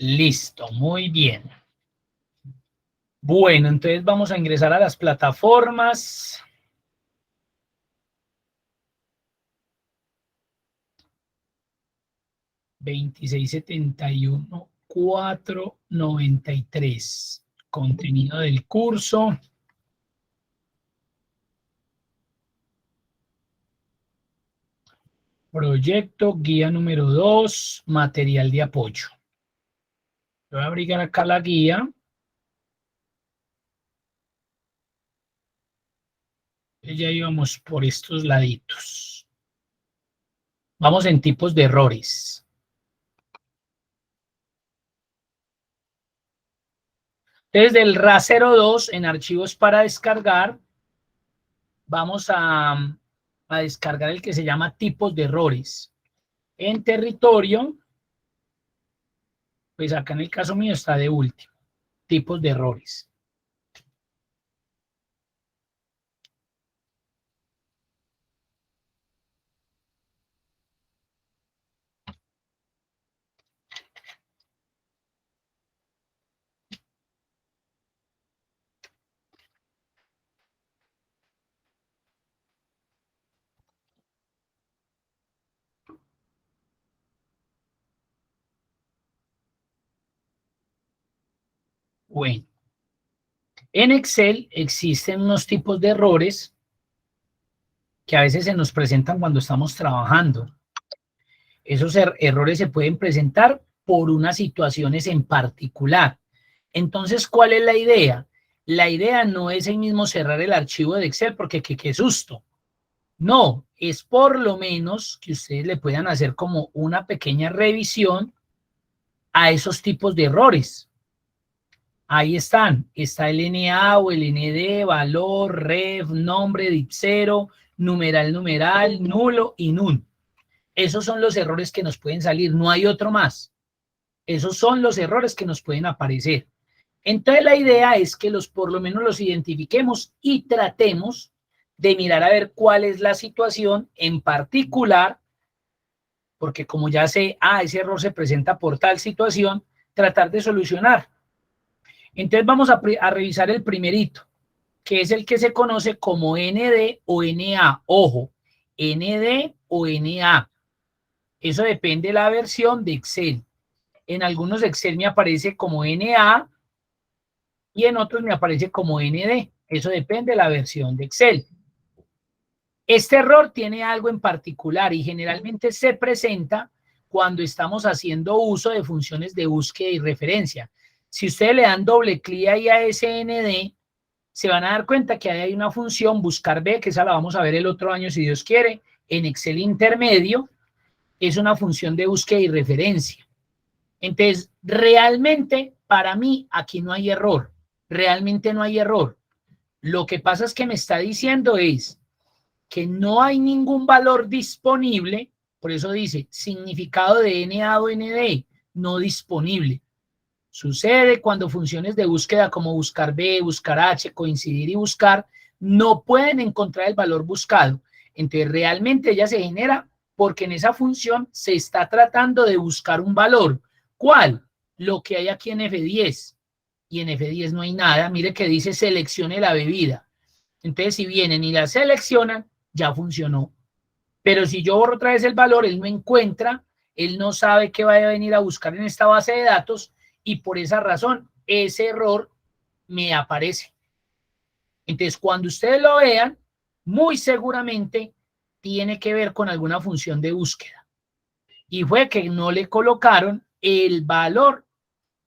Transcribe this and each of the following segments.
Listo, muy bien. Bueno, entonces vamos a ingresar a las plataformas. $2671,493. Contenido del curso. Proyecto, guía número 2, material de apoyo. Voy a abrir acá la guía. Ya íbamos por estos laditos. Vamos en tipos de errores. Desde el RA02 en archivos para descargar, vamos a descargar el que se llama tipos de errores. En territorio, pues acá en el caso mío está de último, tipos de errores. Bueno, en Excel existen unos tipos de errores que a veces se nos presentan cuando estamos trabajando. Esos errores se pueden presentar por unas situaciones en particular. Entonces, ¿cuál es la idea? La idea no es el mismo cerrar el archivo de Excel porque qué susto. No, es por lo menos que ustedes le puedan hacer como una pequeña revisión a esos tipos de errores. Ahí están, está el NA o el ND, valor, ref, nombre, dipsero, numeral, nulo y nun. Esos son los errores que nos pueden salir, no hay otro más. Esos son los errores que nos pueden aparecer. Entonces la idea es que por lo menos los identifiquemos y tratemos de mirar a ver cuál es la situación en particular, porque como ya sé, ese error se presenta por tal situación, tratar de solucionar. Entonces vamos a revisar el primerito, que es el que se conoce como ND o NA. Ojo, ND o NA. Eso depende de la versión de Excel. En algunos Excel me aparece como NA y en otros me aparece como ND. Eso depende de la versión de Excel. Este error tiene algo en particular y generalmente se presenta cuando estamos haciendo uso de funciones de búsqueda y referencia. Si ustedes le dan doble clic ahí a SND, se van a dar cuenta que ahí hay una función buscar B, que esa la vamos a ver el otro año si Dios quiere, en Excel intermedio, es una función de búsqueda y referencia. Entonces, realmente, para mí, aquí no hay error. Realmente no hay error. Lo que pasa es que me está diciendo es que no hay ningún valor disponible, por eso dice significado de NA o ND, no disponible. Sucede cuando funciones de búsqueda como buscar B, buscar H, coincidir y buscar no pueden encontrar el valor buscado. Entonces, realmente ella se genera porque en esa función se está tratando de buscar un valor. ¿Cuál? Lo que hay aquí en F10. Y en F10 no hay nada. Mire que dice seleccione la bebida. Entonces, si vienen y la seleccionan, ya funcionó. Pero si yo borro otra vez el valor, él no encuentra, él no sabe qué va a venir a buscar en esta base de datos y por esa razón ese error me aparece. Entonces, cuando ustedes lo vean, muy seguramente tiene que ver con alguna función de búsqueda. Y fue que no le colocaron el valor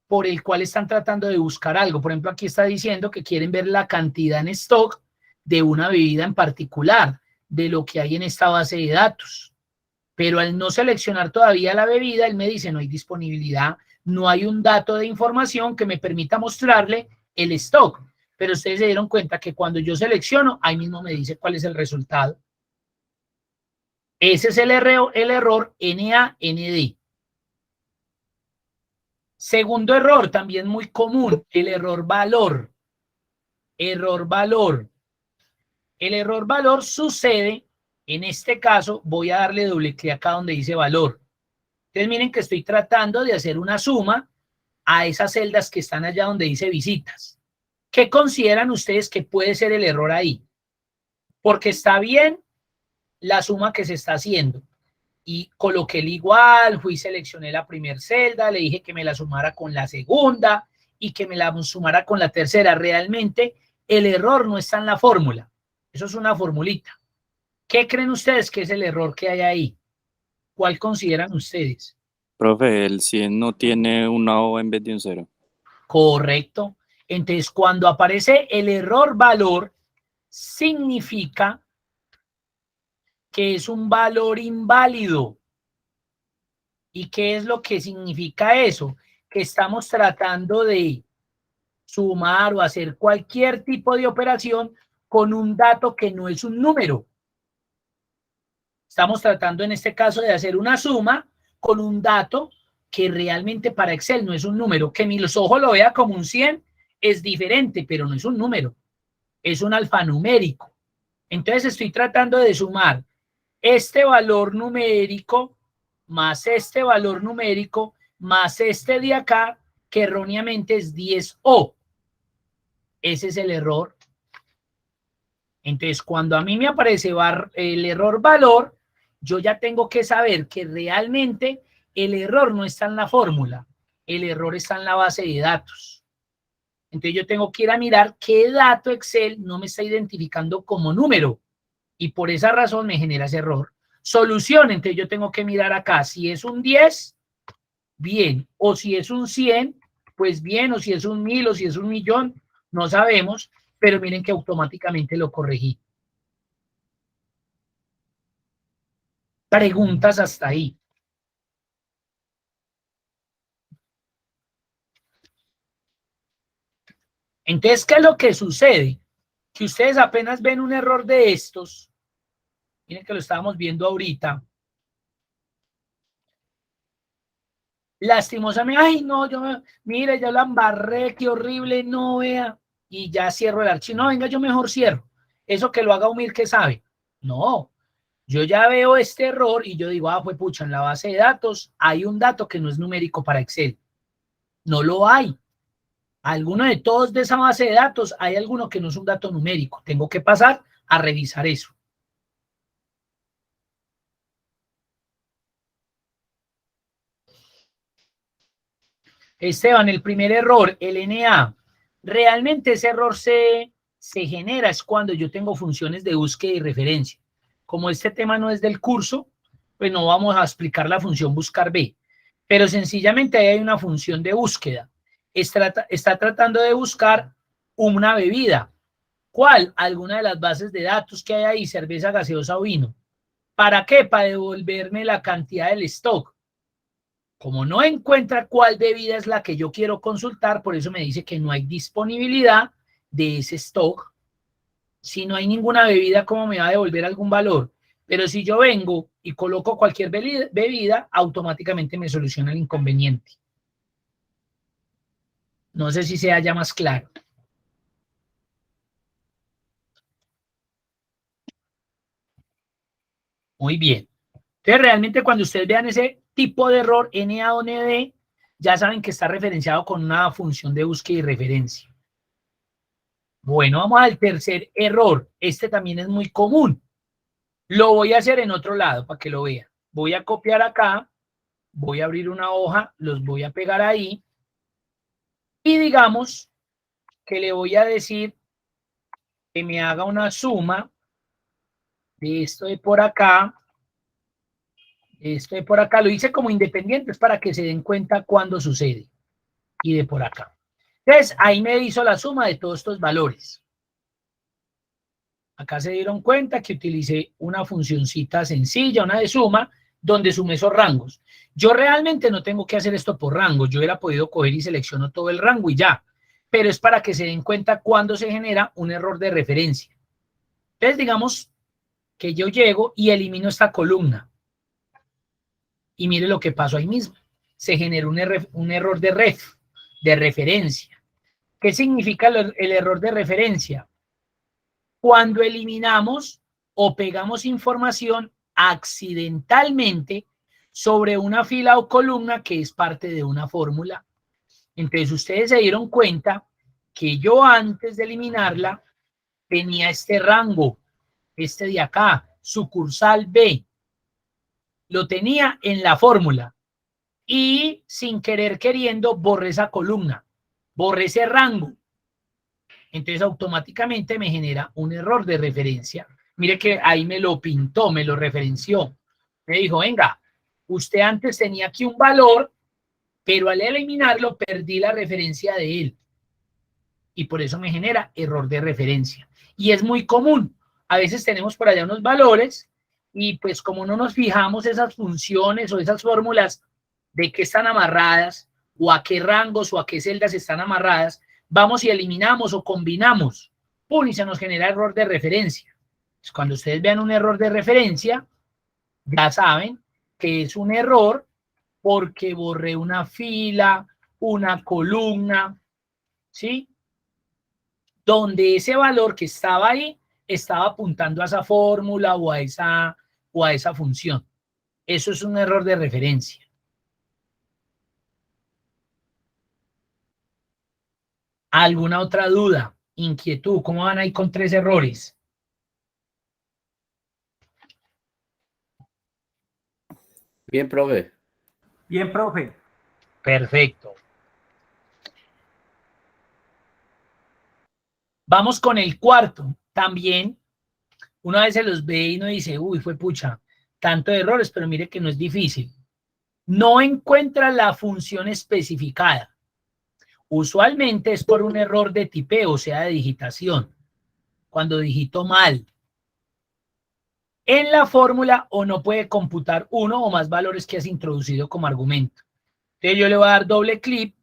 por el cual están tratando de buscar algo. Por ejemplo, aquí está diciendo que quieren ver la cantidad en stock de una bebida en particular, de lo que hay en esta base de datos. Pero al no seleccionar todavía la bebida, él me dice no hay disponibilidad, no hay un dato de información que me permita mostrarle el stock. Pero ustedes se dieron cuenta que cuando yo selecciono, ahí mismo me dice cuál es el resultado. Ese es el error NaND. Segundo error, también muy común, el error valor. Error valor. El error valor sucede, en este caso, voy a darle doble clic acá donde dice valor. Entonces miren que estoy tratando de hacer una suma a esas celdas que están allá donde dice visitas. ¿Qué consideran ustedes que puede ser el error ahí? Porque está bien la suma que se está haciendo. Y coloqué el igual, fui y seleccioné la primera celda, le dije que me la sumara con la segunda y que me la sumara con la tercera. Realmente el error no está en la fórmula. Eso es una formulita. ¿Qué creen ustedes que es el error que hay ahí? ¿Cuál consideran ustedes? Profe, el 100 no tiene una O en vez de un 0. Correcto. Entonces, cuando aparece el error valor, significa que es un valor inválido. ¿Y qué es lo que significa eso? Que estamos tratando de sumar o hacer cualquier tipo de operación con un dato que no es un número. Estamos tratando en este caso de hacer una suma con un dato que realmente para Excel no es un número. Que mis ojos lo vea como un 100 es diferente, pero no es un número. Es un alfanumérico. Entonces estoy tratando de sumar este valor numérico más este valor numérico más este de acá, que erróneamente es 10O. Ese es el error. Entonces, cuando a mí me aparece el error valor, yo ya tengo que saber que realmente el error no está en la fórmula, el error está en la base de datos. Entonces, yo tengo que ir a mirar qué dato Excel no me está identificando como número y por esa razón me genera ese error. Solución, entonces yo tengo que mirar acá si es un 10, bien, o si es un 100, pues bien, o si es un 1000 o si es un millón, no sabemos, pero miren que automáticamente lo corregí. Preguntas hasta ahí. Entonces, ¿qué es lo que sucede? Que ustedes apenas ven un error de estos, miren que lo estábamos viendo ahorita, lastimosamente, ay no, mire, ya la embarré, qué horrible, no vea, y ya cierro el archivo, no, venga, yo mejor cierro, eso que lo haga Umir que sabe, no, yo ya veo este error y yo digo, fue pucha, en la base de datos hay un dato que no es numérico para Excel, no lo hay, alguno de todos de esa base de datos, hay alguno que no es un dato numérico, tengo que pasar a revisar eso. Esteban, el primer error, el NA, realmente ese error se genera es cuando yo tengo funciones de búsqueda y referencia. Como este tema no es del curso, pues no vamos a explicar la función buscar B, pero sencillamente ahí hay una función de búsqueda. Está tratando de buscar una bebida. ¿Cuál? Alguna de las bases de datos que hay ahí, cerveza, gaseosa o vino. ¿Para qué? Para devolverme la cantidad del stock. Como no encuentra cuál bebida es la que yo quiero consultar, por eso me dice que no hay disponibilidad de ese stock. Si no hay ninguna bebida, ¿cómo me va a devolver algún valor? Pero si yo vengo y coloco cualquier bebida, automáticamente me soluciona el inconveniente. No sé si se haya más claro. Muy bien. Entonces, realmente cuando ustedes vean ese tipo de error, NA o ND, ya saben que está referenciado con una función de búsqueda y referencia. Bueno, vamos al tercer error. Este también es muy común. Lo voy a hacer en otro lado para que lo vean. Voy a copiar acá, voy a abrir una hoja, los voy a pegar ahí y digamos que le voy a decir que me haga una suma de esto de por acá, de esto de por acá. Lo hice como independientes para que se den cuenta cuándo sucede y de por acá. Entonces, ahí me hizo la suma de todos estos valores. Acá se dieron cuenta que utilicé una funcioncita sencilla, una de suma, donde sumé esos rangos. Yo realmente no tengo que hacer esto por rango. Yo hubiera podido coger y selecciono todo el rango y ya. Pero es para que se den cuenta cuando se genera un error de referencia. Entonces, digamos que yo llego y elimino esta columna. Y mire lo que pasó ahí mismo. Se generó un error de referencia. ¿Qué significa el error de referencia? Cuando eliminamos o pegamos información accidentalmente sobre una fila o columna que es parte de una fórmula. Entonces ustedes se dieron cuenta que yo antes de eliminarla tenía este rango, este de acá, sucursal B, lo tenía en la fórmula y sin querer queriendo borré esa columna, borré ese rango. Entonces automáticamente me genera un error de referencia. Mire que ahí me lo pintó, me lo referenció. Me dijo, venga, usted antes tenía aquí un valor, pero al eliminarlo perdí la referencia de él. Y por eso me genera error de referencia. Y es muy común. A veces tenemos por allá unos valores y pues como no nos fijamos esas funciones o esas fórmulas de qué están amarradas o a qué rangos o a qué celdas están amarradas, vamos y eliminamos o combinamos. ¡Pum! Y se nos genera error de referencia. Pues cuando ustedes vean un error de referencia, ya saben que es un error porque borré una fila, una columna, ¿sí? Donde ese valor que estaba ahí estaba apuntando a esa fórmula o a esa función. Eso es un error de referencia. ¿Alguna otra duda? Inquietud. ¿Cómo van ahí con 3 errores? Bien, profe. Bien, profe. Perfecto. Vamos con el cuarto. También uno a veces los ve y uno dice, uy, fue pucha, tanto de errores, pero mire que no es difícil. No encuentra la función especificada. Usualmente es por un error de tipeo, o sea, de digitación. Cuando digito mal en la fórmula o no puede computar uno o más valores que has introducido como argumento. Entonces yo le voy a dar doble clic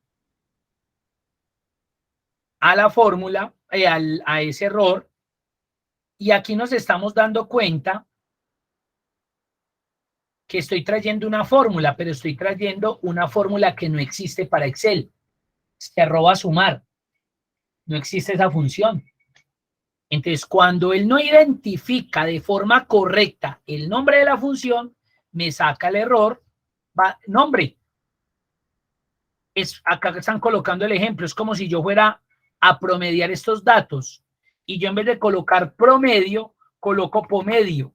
a la fórmula, a ese error, y aquí nos estamos dando cuenta que estoy trayendo una fórmula, pero estoy trayendo una fórmula que no existe para Excel. Se arroba sumar. No existe esa función. Entonces, cuando él no identifica de forma correcta el nombre de la función, me saca el error, nombre. Acá están colocando el ejemplo, es como si yo fuera a promediar estos datos y yo en vez de colocar promedio, coloco pomedio.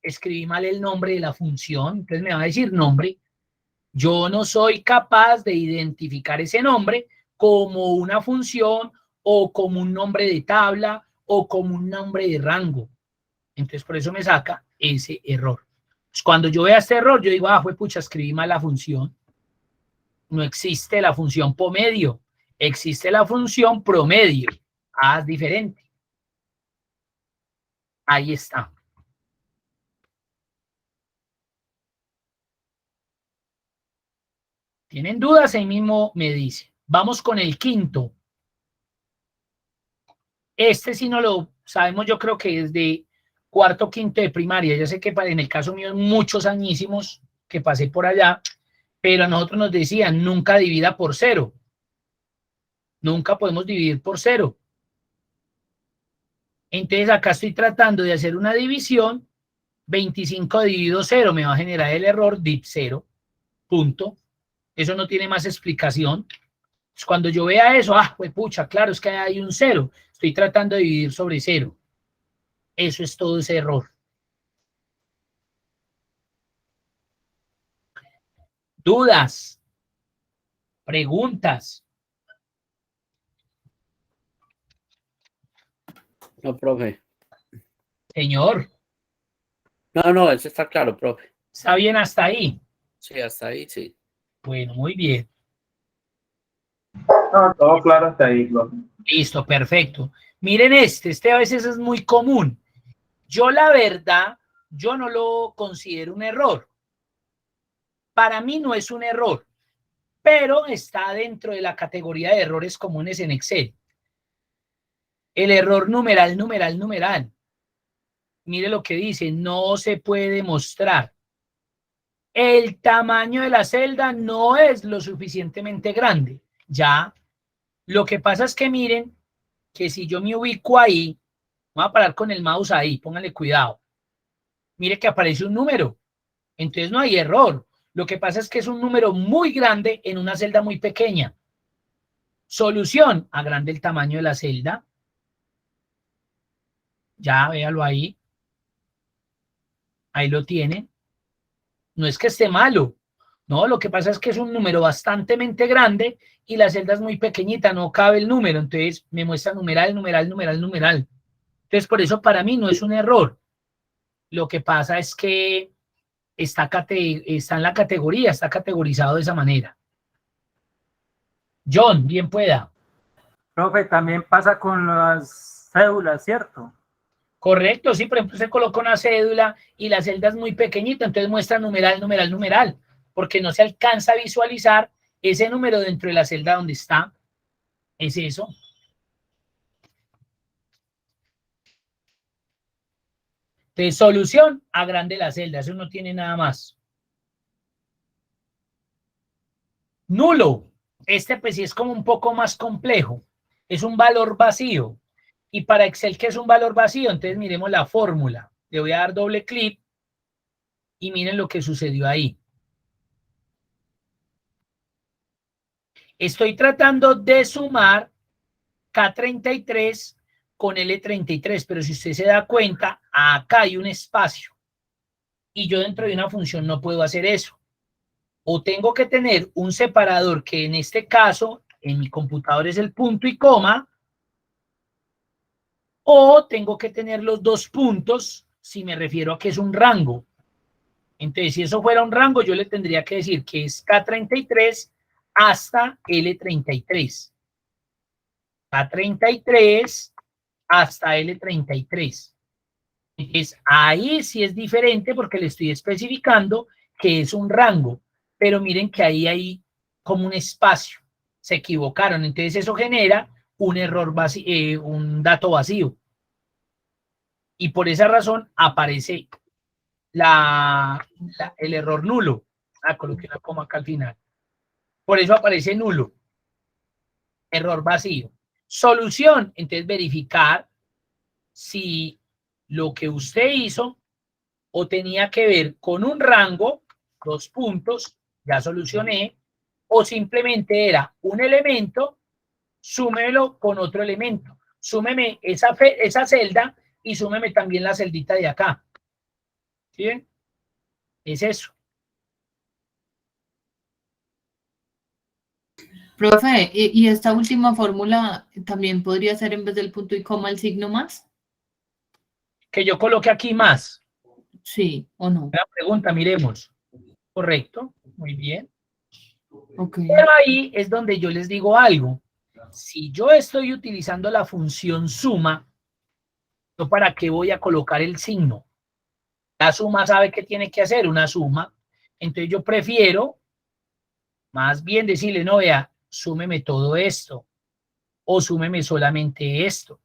Escribí mal el nombre de la función, entonces me va a decir nombre. Yo no soy capaz de identificar ese nombre como una función o como un nombre de tabla o como un nombre de rango. Entonces, por eso me saca ese error. Pues cuando yo vea este error, yo digo, fue pucha, escribí mal la función. No existe la función pomedio, existe la función promedio. Es diferente. Ahí está. ¿Tienen dudas? Ahí mismo me dice. Vamos con el quinto. Este sí no lo sabemos, yo creo que es de cuarto, quinto de primaria. Ya sé que en el caso mío, muchos añísimos que pasé por allá, pero a nosotros nos decían, nunca divida por 0. Nunca podemos dividir por 0. Entonces acá estoy tratando de hacer una división, 25 dividido 0 me va a generar el error div 0, punto. Eso no tiene más explicación. Pues cuando yo vea eso, pues pucha, claro, es que hay un 0. Estoy tratando de dividir sobre 0. Eso es todo ese error. ¿Dudas? ¿Preguntas? No, profe. Señor, No, eso está claro, profe. ¿está bien hasta ahí? Sí, hasta ahí, sí. Bueno, muy bien. No, todo claro hasta ahí, profe. Listo, perfecto. Miren este a veces es muy común. Yo la verdad, yo no lo considero un error. Para mí no es un error, pero está dentro de la categoría de errores comunes en Excel. El error numeral, numeral, numeral. Mire lo que dice, no se puede mostrar. El tamaño de la celda no es lo suficientemente grande. Ya, lo que pasa es que miren que si yo me ubico ahí, voy a parar con el mouse ahí, pónganle cuidado. Mire que aparece un número. Entonces no hay error. Lo que pasa es que es un número muy grande en una celda muy pequeña. Solución, agrande el tamaño de la celda. Ya, véalo ahí. Ahí lo tienen. No es que esté malo. No, lo que pasa es que es un número bastante grande y la celda es muy pequeñita, no cabe el número. Entonces me muestra numeral, numeral, numeral, numeral. Entonces por eso para mí no es un error. Lo que pasa es que está en la categoría, está categorizado de esa manera. John, bien pueda. Profe, también pasa con las cédulas, ¿cierto? Correcto, sí, por ejemplo, se coloca una cédula y la celda es muy pequeñita, entonces muestra numeral, numeral, numeral, porque no se alcanza a visualizar ese número dentro de la celda donde está. Es eso. Entonces, solución, agrande la celda, eso no tiene nada más. Nulo, este pues sí es como un poco más complejo, es un valor vacío. Y para Excel, ¿qué es un valor vacío? Entonces miremos la fórmula. Le voy a dar doble clic y miren lo que sucedió ahí. Estoy tratando de sumar K33 con L33, pero si usted se da cuenta, acá hay un espacio. Y yo dentro de una función no puedo hacer eso. O tengo que tener un separador que en este caso, en mi computador es el punto y coma, o tengo que tener los dos puntos si me refiero a que es un rango. Entonces, si eso fuera un rango, yo le tendría que decir que es K33 hasta L33. K33 hasta L33. Entonces, ahí sí es diferente porque le estoy especificando que es un rango. Pero miren que ahí hay como un espacio. Se equivocaron. Entonces, eso genera un error vacío, un dato vacío. Y por esa razón aparece el error nulo. Coloqué una coma acá al final. Por eso aparece nulo. Error vacío. Solución, entonces verificar si lo que usted hizo o tenía que ver con un rango, 2 puntos, ya solucioné, o simplemente era un elemento, súmelo con otro elemento. Súmeme esa celda y súmeme también la celdita de acá. ¿Sí ven? Es eso. Profe, ¿y esta última fórmula también podría ser en vez del punto y coma el signo más? Que yo coloque aquí más. Sí, ¿o no? Una pregunta, miremos. Correcto, muy bien. Ok. Pero ahí es donde yo les digo algo. Si yo estoy utilizando la función suma, ¿yo para qué voy a colocar el signo? La suma sabe que tiene que hacer una suma. Entonces yo prefiero más bien decirle, no, vea, súmeme todo esto, o súmeme solamente esto,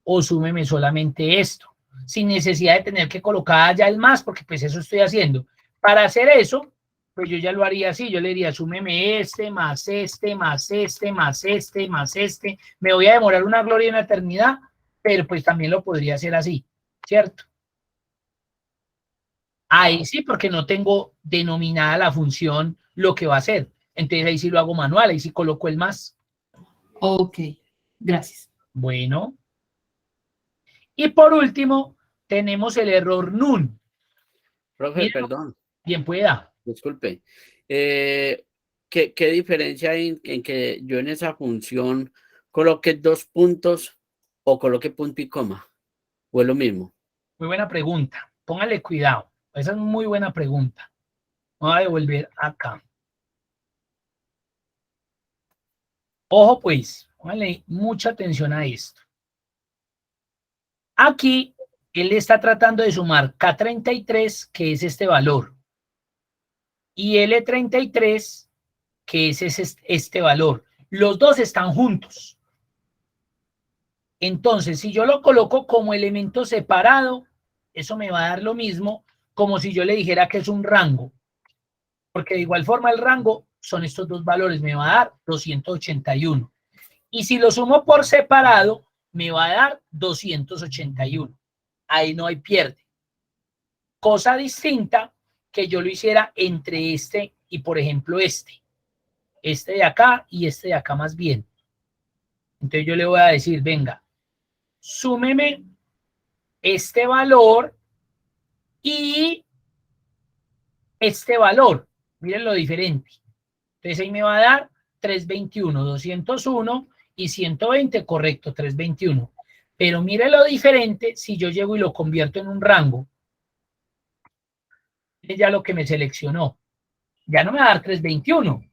o súmeme solamente esto, sin necesidad de tener que colocar ya el más, porque pues eso estoy haciendo. Para hacer eso, pues yo ya lo haría así, yo le diría, súmeme este, más este, más este, más este, más este. Me voy a demorar una gloria y una eternidad, pero pues también lo podría hacer así, ¿cierto? Ahí sí, porque no tengo denominada la función lo que va a hacer. Entonces ahí sí lo hago manual, ahí sí coloco el más. Ok, gracias. Bueno. Y por último, tenemos el error nun. Profe, Mira, perdón, bien pueda. disculpe. ¿Qué diferencia hay en que yo en esa función coloque 2 puntos o coloque punto y coma? ¿O es lo mismo? Muy buena pregunta. Póngale cuidado. Esa es muy buena pregunta. Vamos a devolver acá. Ojo pues, póngale mucha atención a esto. Aquí él está tratando de sumar K33, que es este valor, y L33, que es este valor. Los dos están juntos. Entonces, si yo lo coloco como elemento separado, eso me va a dar lo mismo como si yo le dijera que es un rango. Porque de igual forma el rango son estos dos valores, me va a dar 281. Y si lo sumo por separado, me va a dar 281. Ahí no hay pierde. Cosa distinta que yo lo hiciera entre este y, por ejemplo, este de acá y este de acá más bien. Entonces yo le voy a decir, venga, súmeme este valor y este valor. Miren lo diferente. Entonces ahí me va a dar 321, 201 y 120, correcto, 321. Pero mire lo diferente si yo llego y lo convierto en un rango. Es ya lo que me seleccionó. Ya no me va a dar 321.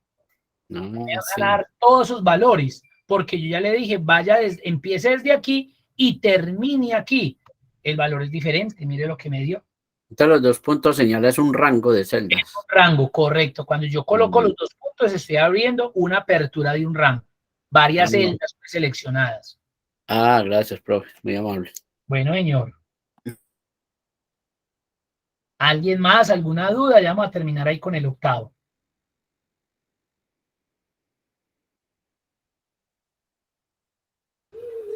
No, Me va sí. a dar todos sus valores. Porque yo ya le dije, vaya, empiece desde aquí y termine aquí. El valor es diferente. Mire lo que me dio. Entonces los 2 puntos señala un rango de celdas. Rango, correcto. Cuando yo coloco los 2 puntos, estoy abriendo una apertura de un rango. Varias celdas seleccionadas. Ah, gracias, profe. Muy amable. Bueno, señor. ¿Alguien más? ¿Alguna duda? Ya vamos a terminar ahí con el octavo.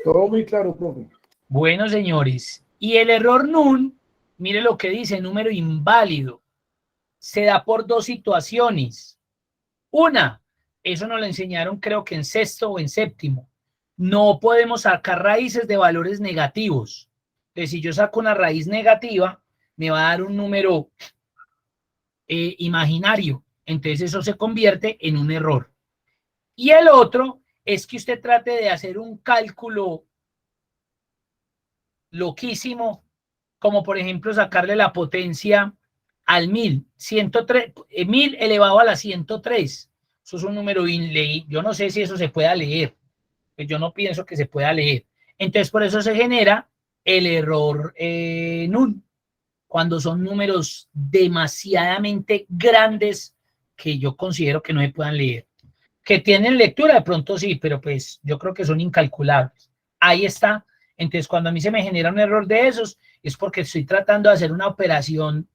Todo muy claro, profe. Bueno, señores. Y el error NUN, mire lo que dice, número inválido. Se da por 2 situaciones. Una, eso nos lo enseñaron creo que en sexto o en séptimo. No podemos sacar raíces de valores negativos. Entonces, si yo saco una raíz negativa, me va a dar un número imaginario. Entonces, eso se convierte en un error. Y el otro es que usted trate de hacer un cálculo loquísimo, como por ejemplo sacarle la potencia al 1000, 103, 1000 elevado a la 103. Eso es un número inleíble. Yo no sé si eso se pueda leer. Pues yo no pienso que se pueda leer. Entonces, por eso se genera el error null, cuando son números demasiadamente grandes que yo considero que no se puedan leer. Que tienen lectura, de pronto sí, pero pues yo creo que son incalculables. Ahí está. Entonces, cuando a mí se me genera un error de esos, es porque estoy tratando de hacer una operación,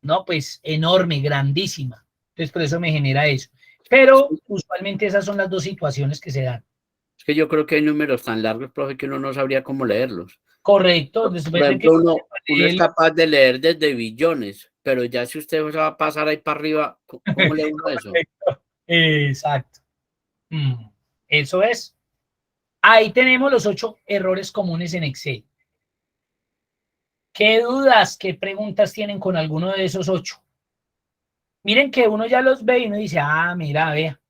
no, pues enorme, grandísima. Entonces, por eso me genera eso. Pero usualmente esas son las 2 situaciones que se dan. Es que yo creo que hay números tan largos, profe, que uno no sabría cómo leerlos. Correcto. Por Después de que ejemplo, uno es capaz de leer desde billones, pero ya si usted se va a pasar ahí para arriba, ¿cómo lee uno eso? Exacto. Eso es. Ahí tenemos los 8 errores comunes en Excel. ¿Qué dudas, qué preguntas tienen con alguno de esos 8? Miren que uno ya los ve y uno dice, ah, mira, vea,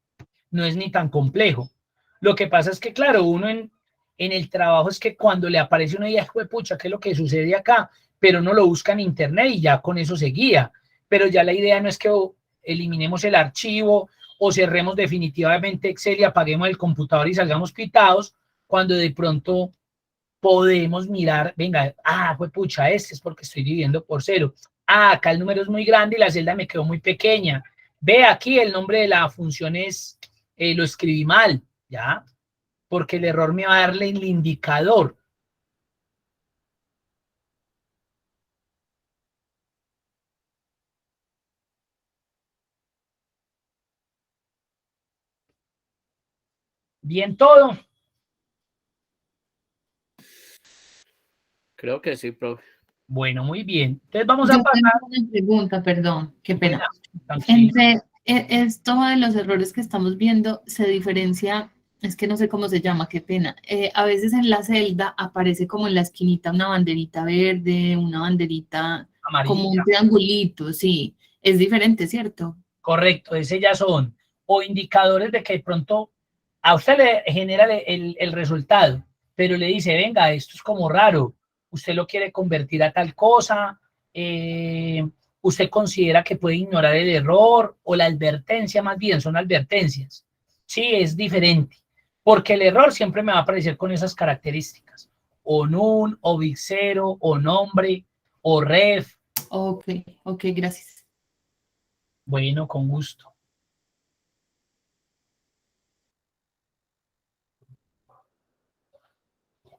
no es ni tan complejo. Lo que pasa es que, claro, uno en el trabajo es que cuando le aparece una idea, pucha, ¿qué es lo que sucede acá? Pero uno lo busca en internet y ya con eso se guía. Pero ya la idea no es que eliminemos el archivo o cerremos definitivamente Excel y apaguemos el computador y salgamos pitados, cuando de pronto podemos mirar, venga, pucha, este es porque estoy dividiendo por 0. Acá el número es muy grande y la celda me quedó muy pequeña. Ve aquí el nombre de la función es, lo escribí mal, ¿ya? Porque el error me va a darle el indicador. Bien todo. Creo que sí, profe. Bueno, muy bien. Entonces vamos Yo a pasar. tengo una pregunta, perdón, qué pena. Tranquilo. Entre esto de los errores que estamos viendo, se diferencia, es que no sé cómo se llama, qué pena. A veces en la celda aparece como en la esquinita una banderita verde, una banderita como un Amarilla. triangulito, sí. Es diferente, ¿cierto? Correcto, ese ya son o indicadores de que de pronto a usted le genera el resultado, pero le dice, venga, esto es como raro, usted lo quiere convertir a tal cosa, usted considera que puede ignorar el error o la advertencia, más bien son advertencias. Sí, es diferente, porque el error siempre me va a aparecer con esas características, o NUN, o Big Zero, o nombre, o ref. Ok, gracias. Bueno, con gusto.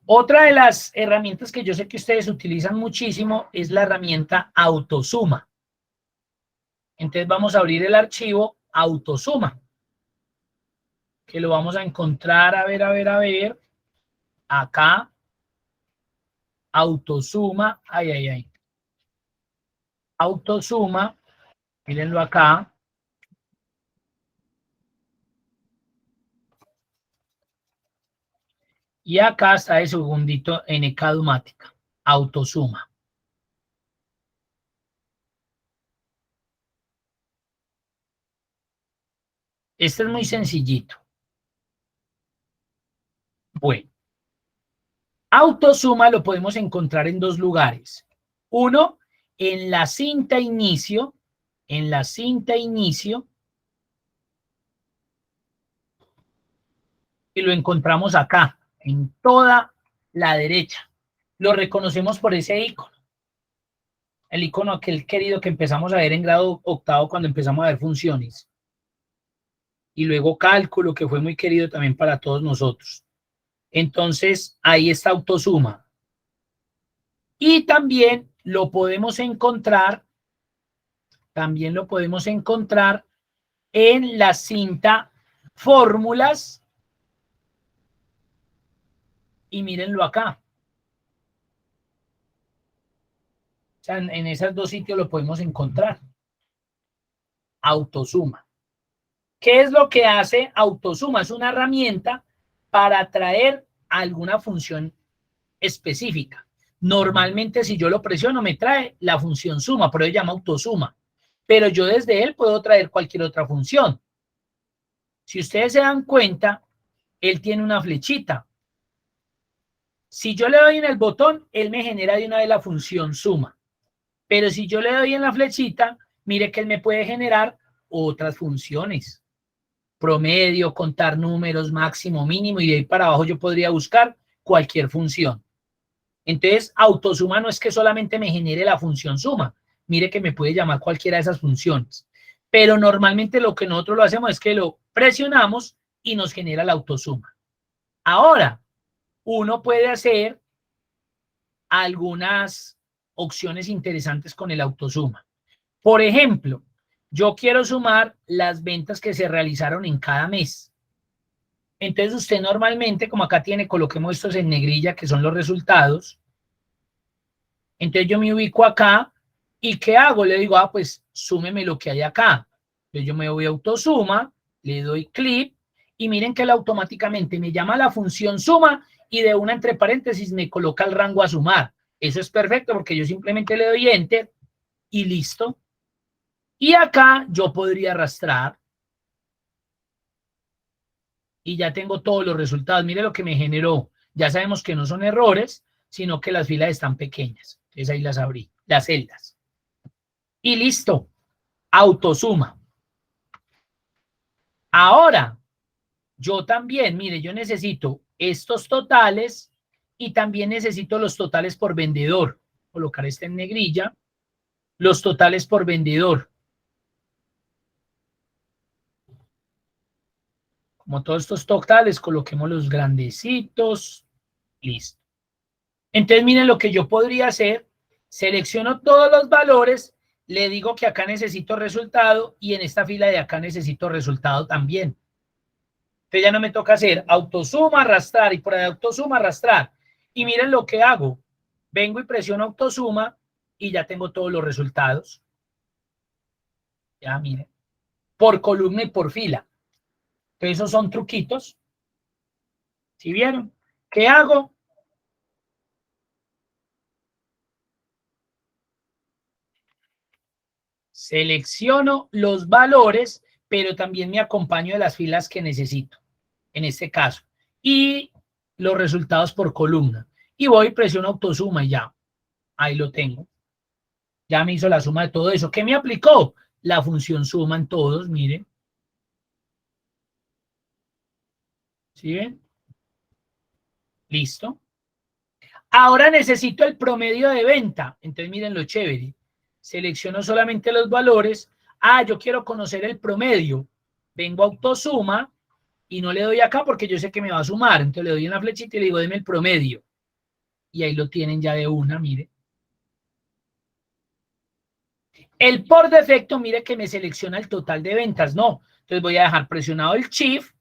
Otra de las herramientas que yo sé que ustedes utilizan muchísimo es la herramienta Autosuma. Entonces vamos a abrir el archivo Autosuma, que lo vamos a encontrar, a ver, acá, Autosuma, Autosuma, mírenlo acá. Y acá está el segundito NK Dumática, autosuma. Este es muy sencillito. Bueno, autosuma lo podemos encontrar en dos lugares. Uno, en la cinta inicio, y lo encontramos acá, en toda la derecha. Lo reconocemos por ese icono. El icono aquel querido que empezamos a ver en grado octavo cuando empezamos a ver funciones. Y luego cálculo, que fue muy querido también para todos nosotros. Entonces, ahí está autosuma. Y también lo podemos encontrar, en la cinta fórmulas. Y mírenlo acá. O sea, en esos dos sitios lo podemos encontrar. Autosuma. ¿Qué es lo que hace autosuma? Es una herramienta para traer alguna función específica. Normalmente, si yo lo presiono, me trae la función suma, por eso se llama autosuma. Pero yo desde él puedo traer cualquier otra función. Si ustedes se dan cuenta, él tiene una flechita. Si yo le doy en el botón, él me genera de una vez la función suma. Pero si yo le doy en la flechita, mire que él me puede generar otras funciones. Promedio, contar números, máximo, mínimo, y de ahí para abajo yo podría buscar cualquier función. Entonces, autosuma no es que solamente me genere la función suma. Mire que me puede llamar cualquiera de esas funciones. Pero normalmente lo que nosotros lo hacemos es que lo presionamos y nos genera la autosuma. Ahora, uno puede hacer algunas opciones interesantes con el autosuma. Por ejemplo, yo quiero sumar las ventas que se realizaron en cada mes. Entonces usted normalmente, como acá tiene, coloquemos estos en negrilla, que son los resultados. Entonces yo me ubico acá y ¿qué hago? Le digo, pues súmeme lo que hay acá. Entonces yo me voy a autosuma, le doy clic y miren que él automáticamente me llama la función suma y de una entre paréntesis me coloca el rango a sumar. Eso es perfecto porque yo simplemente le doy enter y listo. Y acá yo podría arrastrar y ya tengo todos los resultados. Mire lo que me generó. Ya sabemos que no son errores, sino que las filas están pequeñas. Entonces ahí las abrí, las celdas. Y listo. Autosuma. Ahora, yo también, mire, yo necesito estos totales y también necesito los totales por vendedor. Colocar este en negrilla. Los totales por vendedor. Como todos estos totales, coloquemos los grandecitos. Listo. Entonces, miren lo que yo podría hacer. Selecciono todos los valores, le digo que acá necesito resultado y en esta fila de acá necesito resultado también. Entonces ya no me toca hacer autosuma, arrastrar y por ahí autosuma, arrastrar. Y miren lo que hago. Vengo y presiono autosuma y ya tengo todos los resultados. Ya miren. Por columna y por fila. Entonces esos son truquitos. ¿Sí vieron? ¿Qué hago? Selecciono los valores, pero también me acompaño de las filas que necesito, en este caso. Y los resultados por columna. Y voy y presiono autosuma y ya. Ahí lo tengo. Ya me hizo la suma de todo eso. ¿Qué me aplicó? La función suma en todos, miren. ¿Sí ven? Listo. Ahora necesito el promedio de venta. Entonces miren lo chévere. Selecciono solamente los valores. Yo quiero conocer el promedio. Vengo a autosuma y no le doy acá porque yo sé que me va a sumar. Entonces le doy en la flechita y le digo, deme el promedio. Y ahí lo tienen ya de una, mire. El por defecto, mire que me selecciona el total de ventas. No. Entonces voy a dejar presionado el Shift.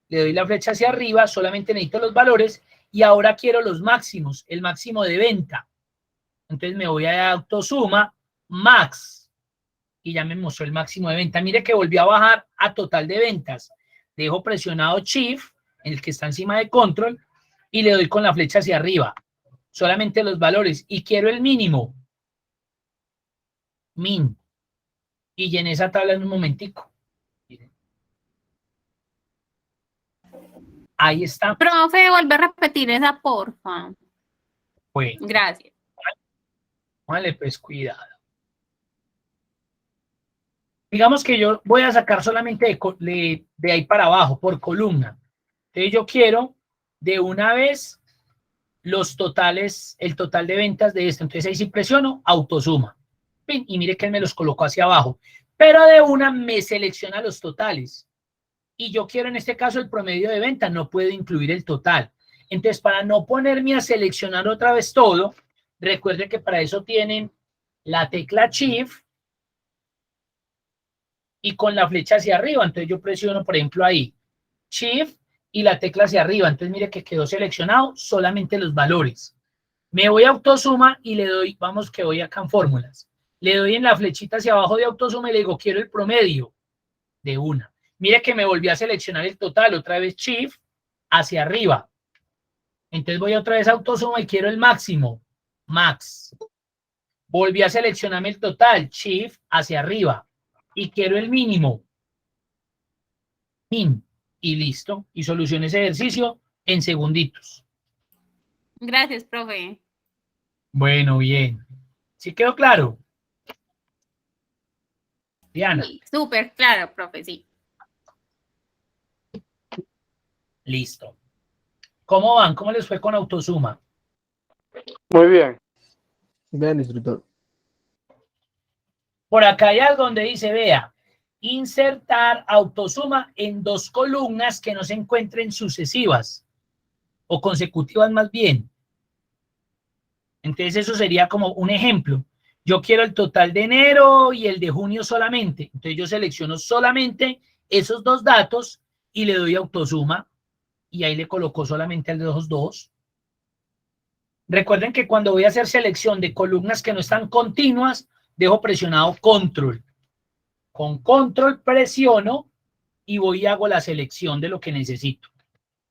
Le doy la flecha hacia arriba. Solamente necesito los valores. Y ahora quiero los máximos. El máximo de venta. Entonces me voy a autosuma. Max. Y ya me mostró el máximo de venta. Mire que volvió a bajar a total de ventas. Dejo presionado Shift, el que está encima de Control, y le doy con la flecha hacia arriba, solamente los valores, y quiero el mínimo, min, y llené esa tabla en un momentico. Miren. Ahí está. Profe, vuelve a repetir esa, porfa. Bueno, Gracias. vale, pues cuidado. Digamos que yo voy a sacar solamente de ahí para abajo, por columna. Entonces yo quiero de una vez los totales, el total de ventas de esto. Entonces ahí sí presiono, autosuma. Y mire que él me los colocó hacia abajo. Pero de una me selecciona los totales. Y yo quiero en este caso el promedio de venta, no puedo incluir el total. Entonces para no ponerme a seleccionar otra vez todo, recuerde que para eso tienen la tecla Shift y con la flecha hacia arriba. Entonces yo presiono, por ejemplo, ahí, Shift y la tecla hacia arriba. Entonces mire que quedó seleccionado solamente los valores. Me voy a autosuma y le doy, vamos que voy acá en fórmulas. Le doy en la flechita hacia abajo de autosuma y le digo, quiero el promedio de una. Mire que me volví a seleccionar el total, otra vez Shift hacia arriba. Entonces voy otra vez a autosuma y quiero el máximo, max. Volví a seleccionarme el total, Shift hacia arriba. Y quiero el mínimo, min. Y listo. Y solucioné ese ejercicio en segunditos. Gracias, profe. Bueno, bien. ¿Sí quedó claro? Diana. Sí, súper claro, profe, sí. Listo. ¿Cómo van? ¿Cómo les fue con autosuma? Muy bien. Bien, instructor. Por acá hay algo donde dice, vea, insertar autosuma en dos columnas que no se encuentren sucesivas o consecutivas más bien. Entonces eso sería como un ejemplo. Yo quiero el total de enero y el de junio solamente. Entonces yo selecciono solamente esos dos datos y le doy autosuma y ahí le coloco solamente el de los dos. Recuerden que cuando voy a hacer selección de columnas que no están continuas, dejo presionado control. Con control presiono y voy y hago la selección de lo que necesito.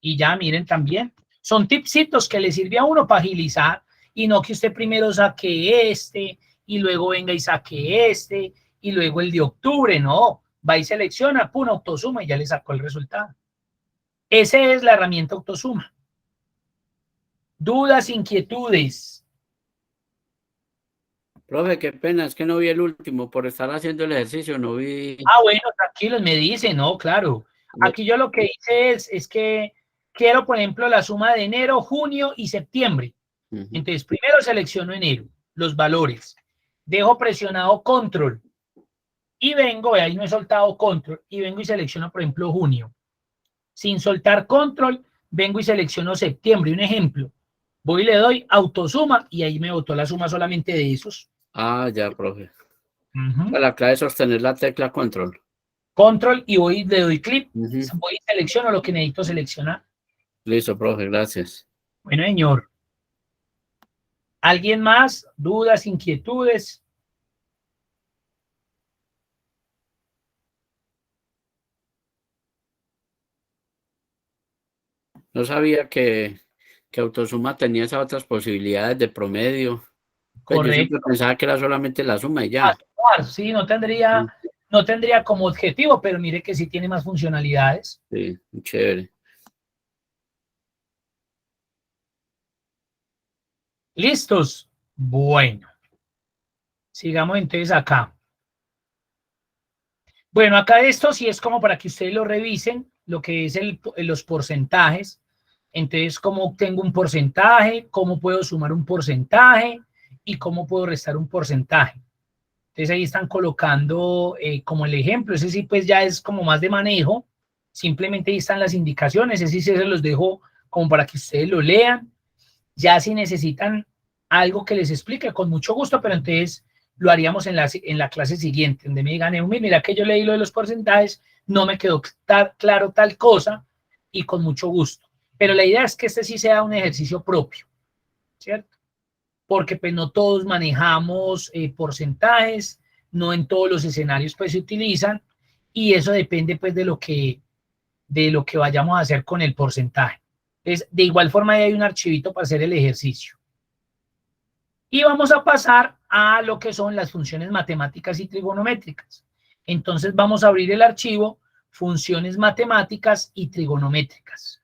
Y ya miren también, son tipsitos que le sirve a uno para agilizar y no que usted primero saque este y luego venga y saque este y luego el de octubre, no. Va y selecciona, pum, autosuma y ya le sacó el resultado. Esa es la herramienta autosuma. Dudas, inquietudes. Profe, qué pena, es que no vi el último, por estar haciendo el ejercicio, no vi. Ah, bueno, tranquilos, me dicen, no, claro. Aquí yo lo que hice es que quiero, por ejemplo, la suma de enero, junio y septiembre. Entonces, primero selecciono enero, los valores. Dejo presionado control y vengo, ahí no he soltado control, y vengo y selecciono, por ejemplo, junio. Sin soltar control, vengo y selecciono septiembre. Un ejemplo, voy y le doy autosuma y ahí me botó la suma solamente de esos. Ah, ya, profe. La clave es sostener la tecla control. Control y voy, le doy clic, voy y selecciono lo que necesito seleccionar. Listo, profe, gracias. Bueno, señor. ¿Alguien más? ¿Dudas, inquietudes? No sabía que autosuma tenía esas otras posibilidades de promedio. Pues yo siempre pensaba que era solamente la suma y ya. Sí, no tendría como objetivo, pero mire que sí tiene más funcionalidades. Sí, chévere. ¿Listos? Bueno. Sigamos entonces acá. Bueno, acá esto sí es como para que ustedes lo revisen, lo que es los porcentajes. Entonces, ¿cómo obtengo un porcentaje? ¿Cómo puedo sumar un porcentaje? ¿Y cómo puedo restar un porcentaje? Entonces ahí están colocando como el ejemplo. Ese sí pues ya es como más de manejo. Simplemente ahí están las indicaciones. Ese sí se los dejo como para que ustedes lo lean. Ya si necesitan algo que les explique, con mucho gusto, pero entonces lo haríamos en la clase siguiente, donde me digan, mira que yo leí lo de los porcentajes, no me quedó claro tal cosa, y con mucho gusto. Pero la idea es que este sí sea un ejercicio propio, ¿cierto? Porque pues no todos manejamos porcentajes, no en todos los escenarios pues se utilizan, y eso depende pues de lo que vayamos a hacer con el porcentaje. Entonces, de igual forma, ahí hay un archivito para hacer el ejercicio. Y vamos a pasar a lo que son las funciones matemáticas y trigonométricas. Entonces, vamos a abrir el archivo funciones matemáticas y trigonométricas.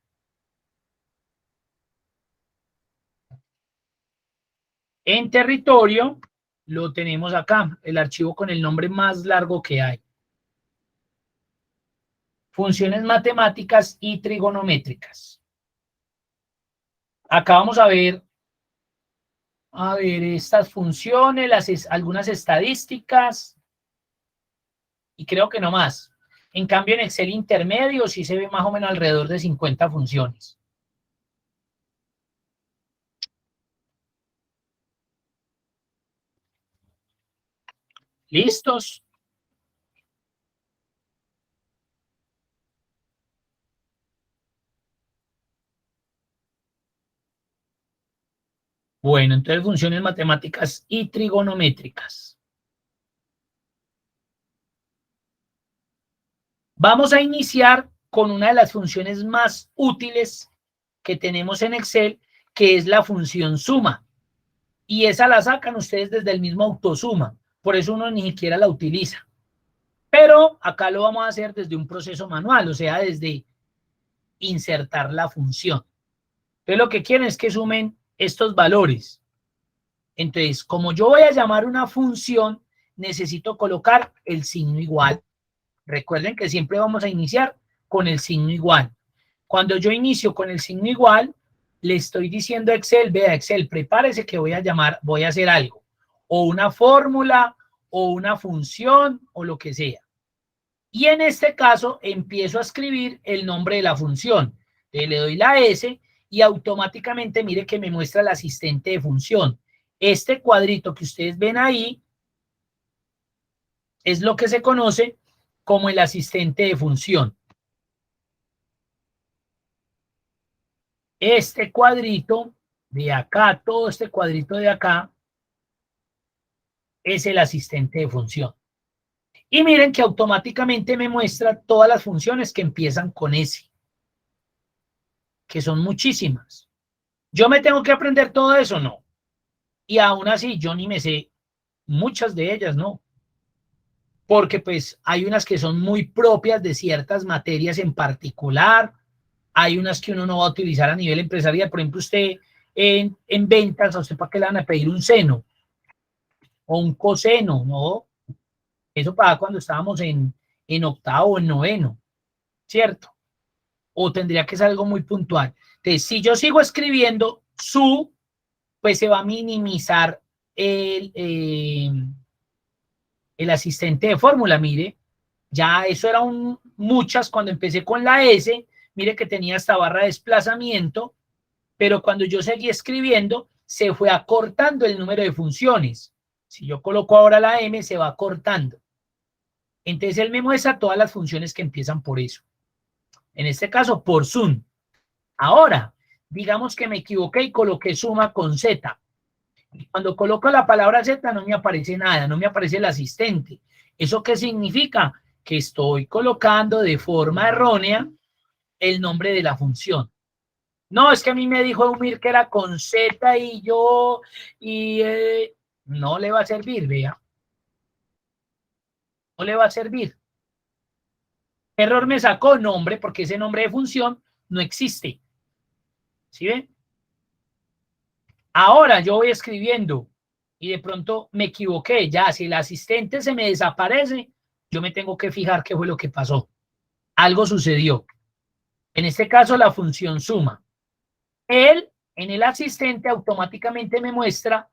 En territorio, lo tenemos acá, el archivo con el nombre más largo que hay. Funciones matemáticas y trigonométricas. Acá vamos a ver estas funciones, algunas estadísticas, y creo que no más. En cambio, en Excel intermedio sí se ve más o menos alrededor de 50 funciones. ¿Listos? Bueno, entonces funciones matemáticas y trigonométricas. Vamos a iniciar con una de las funciones más útiles que tenemos en Excel, que es la función suma. Y esa la sacan ustedes desde el mismo autosuma. Por eso uno ni siquiera la utiliza. Pero acá lo vamos a hacer desde un proceso manual, o sea, desde insertar la función. Entonces lo que quieren es que sumen estos valores. Entonces, como yo voy a llamar una función, necesito colocar el signo igual. Recuerden que siempre vamos a iniciar con el signo igual. Cuando yo inicio con el signo igual, le estoy diciendo a Excel, vea Excel, prepárese que voy a hacer algo. O una fórmula, o una función, o lo que sea. Y en este caso empiezo a escribir el nombre de la función. Le doy la S y automáticamente mire que me muestra el asistente de función. Este cuadrito que ustedes ven ahí es lo que se conoce como el asistente de función. Este cuadrito de acá, todo este cuadrito de acá, es el asistente de función. Y miren que automáticamente me muestra todas las funciones que empiezan con S, que son muchísimas. ¿Yo me tengo que aprender todo eso? No. Y aún así yo ni me sé muchas de ellas, ¿no? Porque pues hay unas que son muy propias de ciertas materias en particular, hay unas que uno no va a utilizar a nivel empresarial. Por ejemplo, usted en ventas, ¿a usted para qué le van a pedir un seno? O un coseno, ¿no? Eso para cuando estábamos en octavo o en noveno, ¿cierto? O tendría que ser algo muy puntual. Entonces, si yo sigo escribiendo pues se va a minimizar el asistente de fórmula, mire. Ya eso eran muchas cuando empecé con la S, mire que tenía esta barra de desplazamiento, pero cuando yo seguí escribiendo, se fue acortando el número de funciones. Si yo coloco ahora la M, se va acortando. Entonces él me muestra todas las funciones que empiezan por eso. En este caso, por sum. Ahora, digamos que me equivoqué y coloqué suma con Z. Y cuando coloco la palabra Z no me aparece nada, no me aparece el asistente. ¿Eso qué significa? Que estoy colocando de forma errónea el nombre de la función. No, es que a mí me dijo Eumir que era con Z y yo, y no le va a servir, vea. No le va a servir. Error me sacó nombre, porque ese nombre de función no existe. ¿Sí ven? Ahora yo voy escribiendo y de pronto me equivoqué. Ya, si el asistente se me desaparece, yo me tengo que fijar qué fue lo que pasó. Algo sucedió. En este caso, la función suma. Él, en el asistente, automáticamente me muestra,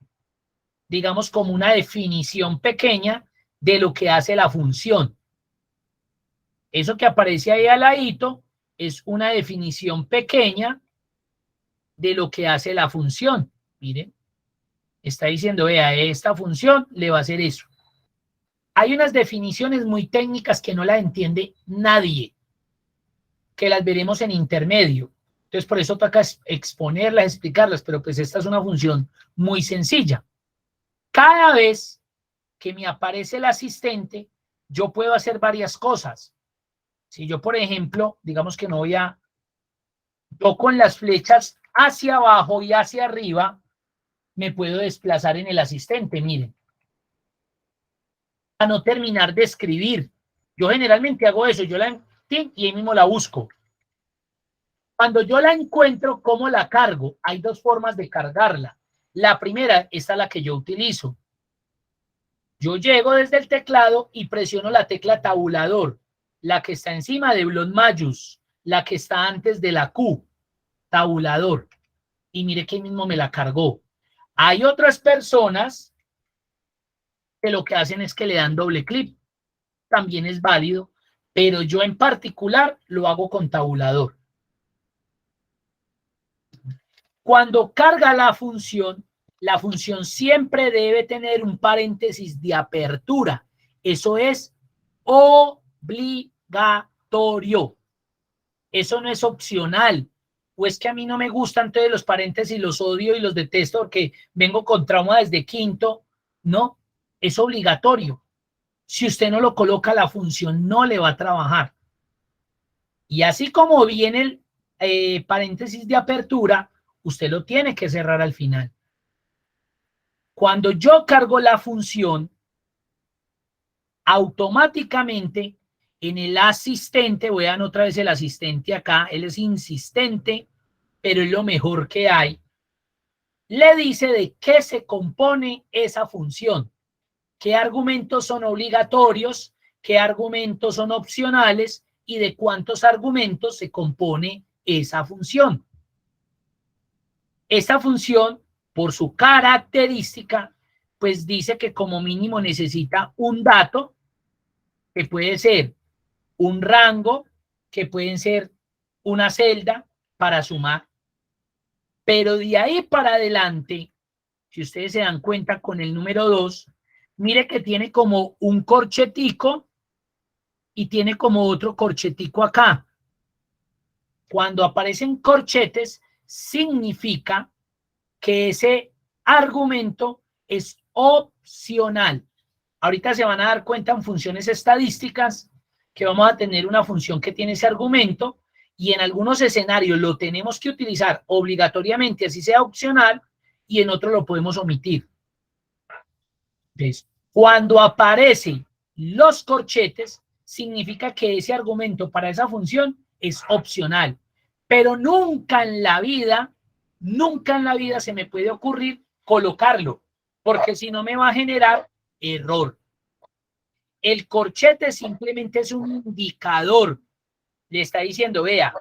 digamos, como una definición pequeña de lo que hace la función. Eso que aparece ahí al ladito es una definición pequeña de lo que hace la función. Miren, está diciendo, vea, esta función le va a hacer eso. Hay unas definiciones muy técnicas que no las entiende nadie, que las veremos en intermedio. Entonces, por eso toca exponerlas, explicarlas, pero pues esta es una función muy sencilla. Cada vez que me aparece el asistente, yo puedo hacer varias cosas. Si yo, por ejemplo, digamos que no voy a Yo con las flechas hacia abajo y hacia arriba me puedo desplazar en el asistente, miren. A no terminar de escribir. Yo generalmente hago eso, yo la y ahí mismo la busco. Cuando yo la encuentro, ¿cómo la cargo? Hay dos formas de cargarla. La primera, esta es la que yo utilizo. Yo llego desde el teclado y presiono la tecla tabulador, la que está encima de Blot Mayus, la que está antes de la Q, tabulador. Y mire que ahí mismo me la cargó. Hay otras personas que lo que hacen es que le dan doble clic. También es válido, pero yo en particular lo hago con tabulador. Cuando carga la función siempre debe tener un paréntesis de apertura. Eso es obligatorio. Eso no es opcional. O es que a mí no me gustan entonces los paréntesis, los odio y los detesto porque vengo con trauma desde quinto. No, es obligatorio. Si usted no lo coloca, la función no le va a trabajar. Y así como viene el paréntesis de apertura, usted lo tiene que cerrar al final. Cuando yo cargo la función, automáticamente en el asistente, vean otra vez el asistente acá, él es insistente, pero es lo mejor que hay, le dice de qué se compone esa función, qué argumentos son obligatorios, qué argumentos son opcionales y de cuántos argumentos se compone esa función. Esta función, por su característica, pues dice que como mínimo necesita un dato, que puede ser un rango, que pueden ser una celda para sumar. Pero de ahí para adelante, si ustedes se dan cuenta con el número 2, mire que tiene como un corchetico y tiene como otro corchetico acá. Cuando aparecen corchetes, significa que ese argumento es opcional. Ahorita se van a dar cuenta en funciones estadísticas que vamos a tener una función que tiene ese argumento y en algunos escenarios lo tenemos que utilizar obligatoriamente, así sea opcional, y en otros lo podemos omitir. Entonces, cuando aparecen los corchetes, significa que ese argumento para esa función es opcional, pero nunca en la vida se me puede ocurrir colocarlo, porque si no me va a generar error. El corchete simplemente es un indicador. Le está diciendo, vea,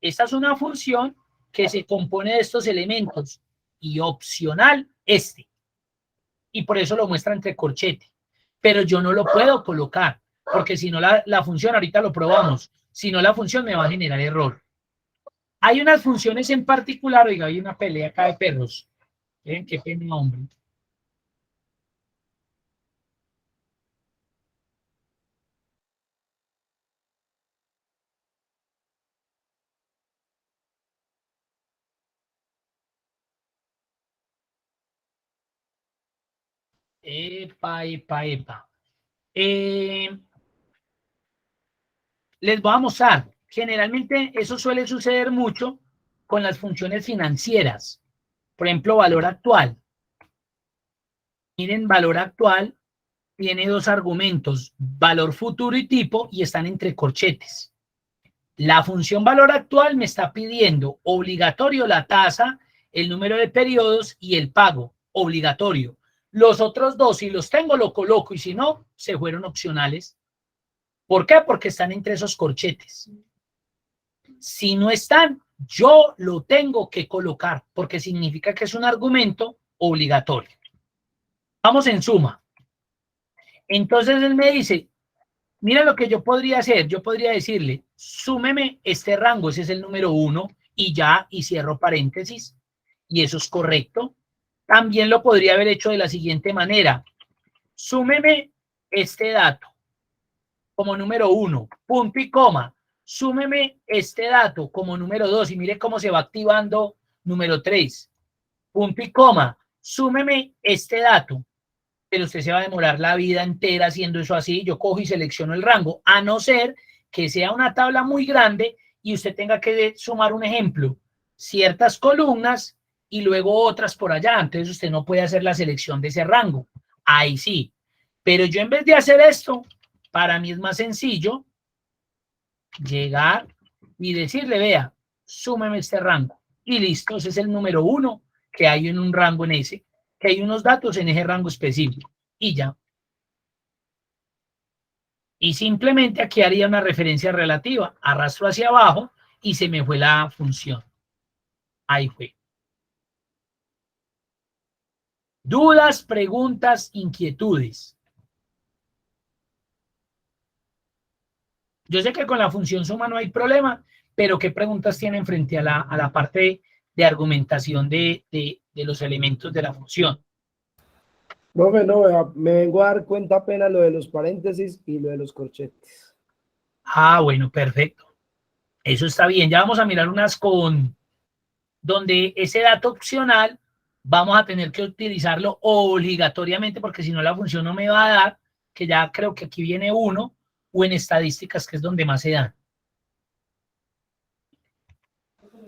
esta es una función que se compone de estos elementos y opcional este. Y por eso lo muestra entre corchete. Pero yo no lo puedo colocar, porque si no la función, ahorita lo probamos, si no la función me va a generar error. Hay unas funciones en particular, oiga, hay una pelea acá de perros. Miren qué pena, hombre. Epa. Les voy a mostrar. Generalmente eso suele suceder mucho con las funciones financieras. Por ejemplo, valor actual. Miren, valor actual tiene dos argumentos, valor futuro y tipo, y están entre corchetes. La función valor actual me está pidiendo obligatorio la tasa, el número de periodos y el pago, obligatorio. Los otros dos, si los tengo, lo coloco, y si no, se fueron opcionales. ¿Por qué? Porque están entre esos corchetes. Si no están, yo lo tengo que colocar, porque significa que es un argumento obligatorio. Vamos en suma. Entonces él me dice, mira lo que yo podría hacer. Yo podría decirle, súmeme este rango, ese es el número 1, y ya, y cierro paréntesis, y eso es correcto. También lo podría haber hecho de la siguiente manera. Súmeme este dato como número 1, punto y coma. Súmeme este dato como número 2 y mire cómo se va activando número 3, punto y coma. Súmeme este dato, pero usted se va a demorar la vida entera haciendo eso así. Yo cojo y selecciono el rango, a no ser que sea una tabla muy grande y usted tenga que sumar un ejemplo. ciertas columnas y luego otras por allá. Entonces usted no puede hacer la selección de ese rango. Ahí sí. Pero yo en vez de hacer esto, para mí es más sencillo llegar y decirle, vea, súmeme este rango. Y listo, ese es el número 1 que hay en un rango en ese, que hay unos datos en ese rango específico. Y ya. Y simplemente aquí haría una referencia relativa. Arrastro hacia abajo y se me fue la función. Ahí fue. Dudas, preguntas, inquietudes. Yo sé que con la función suma no hay problema, pero ¿qué preguntas tienen frente a la parte de argumentación de los elementos de la función? Profe, no, vea, me vengo a dar cuenta apenas lo de los paréntesis y lo de los corchetes. Ah, bueno, perfecto. Eso está bien. Ya vamos a mirar unas con donde ese dato opcional vamos a tener que utilizarlo obligatoriamente porque si no la función no me va a dar, que ya creo que aquí viene 1, o en estadísticas, que es donde más se dan.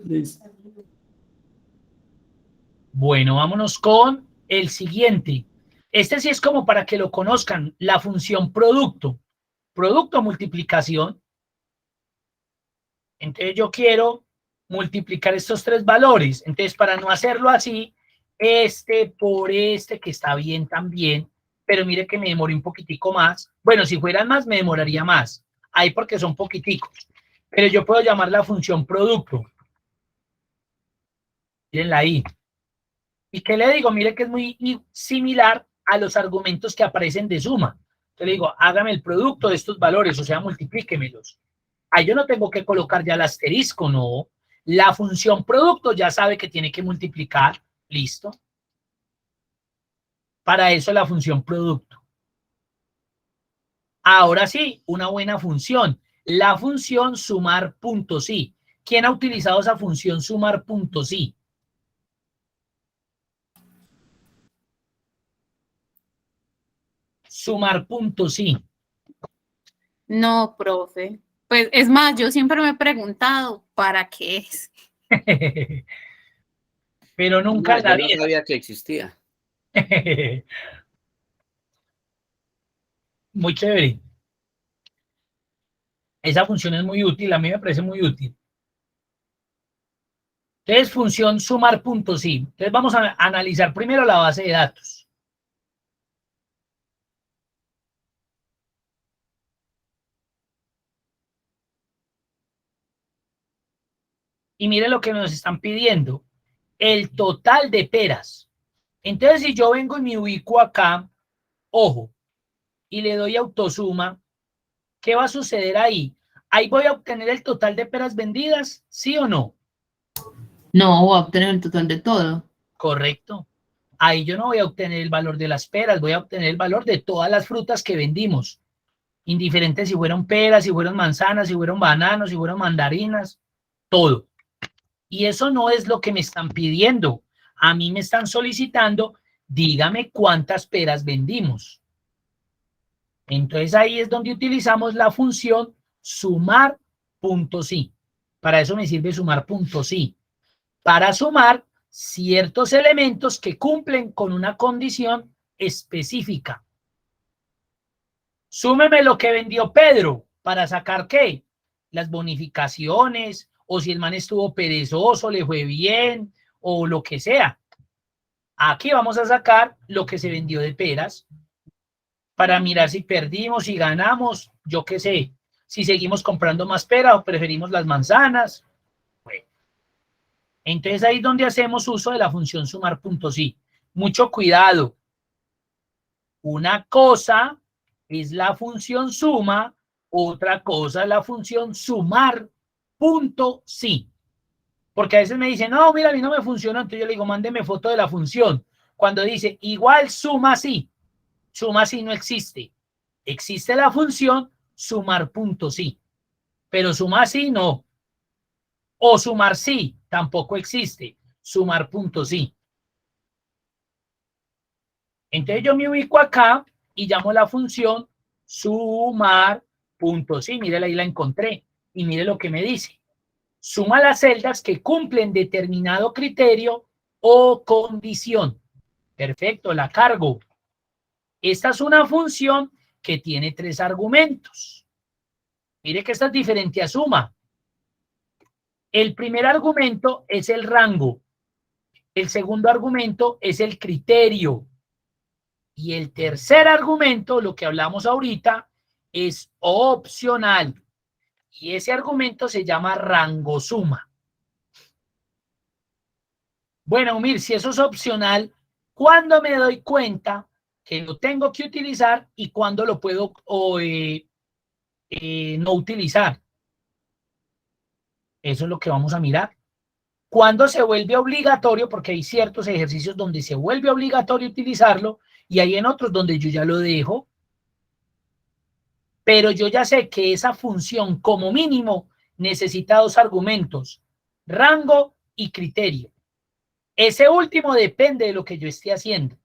Listo. Bueno, vámonos con el siguiente. Este sí es como para que lo conozcan, la función producto. Producto multiplicación. Entonces yo quiero multiplicar estos 3 valores. Entonces para no hacerlo así, este por este, que está bien también, pero mire que me demoré un poquitico más. Bueno, si fueran más, me demoraría más. Ahí porque son poquiticos. Pero yo puedo llamar la función producto. Mírenla ahí. ¿Y qué le digo? Mire que es muy similar a los argumentos que aparecen de suma. Entonces le digo, hágame el producto de estos valores, o sea, multiplíquemelos. Ahí yo no tengo que colocar ya el asterisco, no. La función producto ya sabe que tiene que multiplicar. Listo. Para eso la función producto. Ahora sí, una buena función. La función sumar punto sí. ¿Quién ha utilizado esa función sumar punto sí? Sumar punto sí. No, profe. Pues es más, yo siempre me he preguntado, ¿para qué es? Pero nunca No, la yo no vi. sabía que existía. Muy chévere. Esa función es muy útil, a mí me parece muy útil. Entonces, función sumar puntos, sí. Entonces, vamos a analizar primero la base de datos. Y mire lo que nos están pidiendo. El total de peras. Entonces, si yo vengo y me ubico acá, ojo, y le doy autosuma, ¿qué va a suceder ahí? Ahí voy a obtener el total de peras vendidas, ¿sí o no? No, voy a obtener el total de todo. Correcto. Ahí yo no voy a obtener el valor de las peras, voy a obtener el valor de todas las frutas que vendimos. Indiferente si fueron peras, si fueron manzanas, si fueron bananos, si fueron mandarinas, todo. Y eso no es lo que me están pidiendo. A mí me están solicitando, dígame cuántas peras vendimos. Entonces ahí es donde utilizamos la función sumar punto sí. Para eso me sirve sumar punto sí. Para sumar ciertos elementos que cumplen con una condición específica. Súmeme lo que vendió Pedro, ¿para sacar qué? Las bonificaciones, o si el man estuvo perezoso, le fue bien, o lo que sea. Aquí vamos a sacar lo que se vendió de peras, para mirar si perdimos, si ganamos, yo qué sé, si seguimos comprando más peras o preferimos las manzanas. Bueno. Entonces ahí es donde hacemos uso de la función sumar puntos sí. Mucho cuidado. Una cosa es la función suma, otra cosa es la función sumar punto sí. Porque a veces me dicen, no, mira, a mí no me funciona, entonces yo le digo, mándeme foto de la función. Cuando dice igual suma sí no existe. Existe la función sumar punto sí, pero sumar sí no. O sumar sí tampoco existe. Sumar punto sí. Entonces yo me ubico acá y llamo la función sumar punto sí. Mire, ahí la encontré. Y mire lo que me dice. Suma las celdas que cumplen determinado criterio o condición. Perfecto, la cargo. Esta es una función que tiene 3 argumentos. Mire que esta es diferente a suma. El primer argumento es el rango. El segundo argumento es el criterio. Y el tercer argumento, lo que hablamos ahorita, es opcional. Y ese argumento se llama rango suma. Bueno, Mir, si eso es opcional, ¿cuándo me doy cuenta que lo tengo que utilizar y cuándo lo puedo no utilizar? Eso es lo que vamos a mirar. ¿Cuándo se vuelve obligatorio? Porque hay ciertos ejercicios donde se vuelve obligatorio utilizarlo y hay en otros donde yo ya lo dejo. Pero yo ya sé que esa función como mínimo necesita 2 argumentos, rango y criterio. Ese último depende de lo que yo esté haciendo.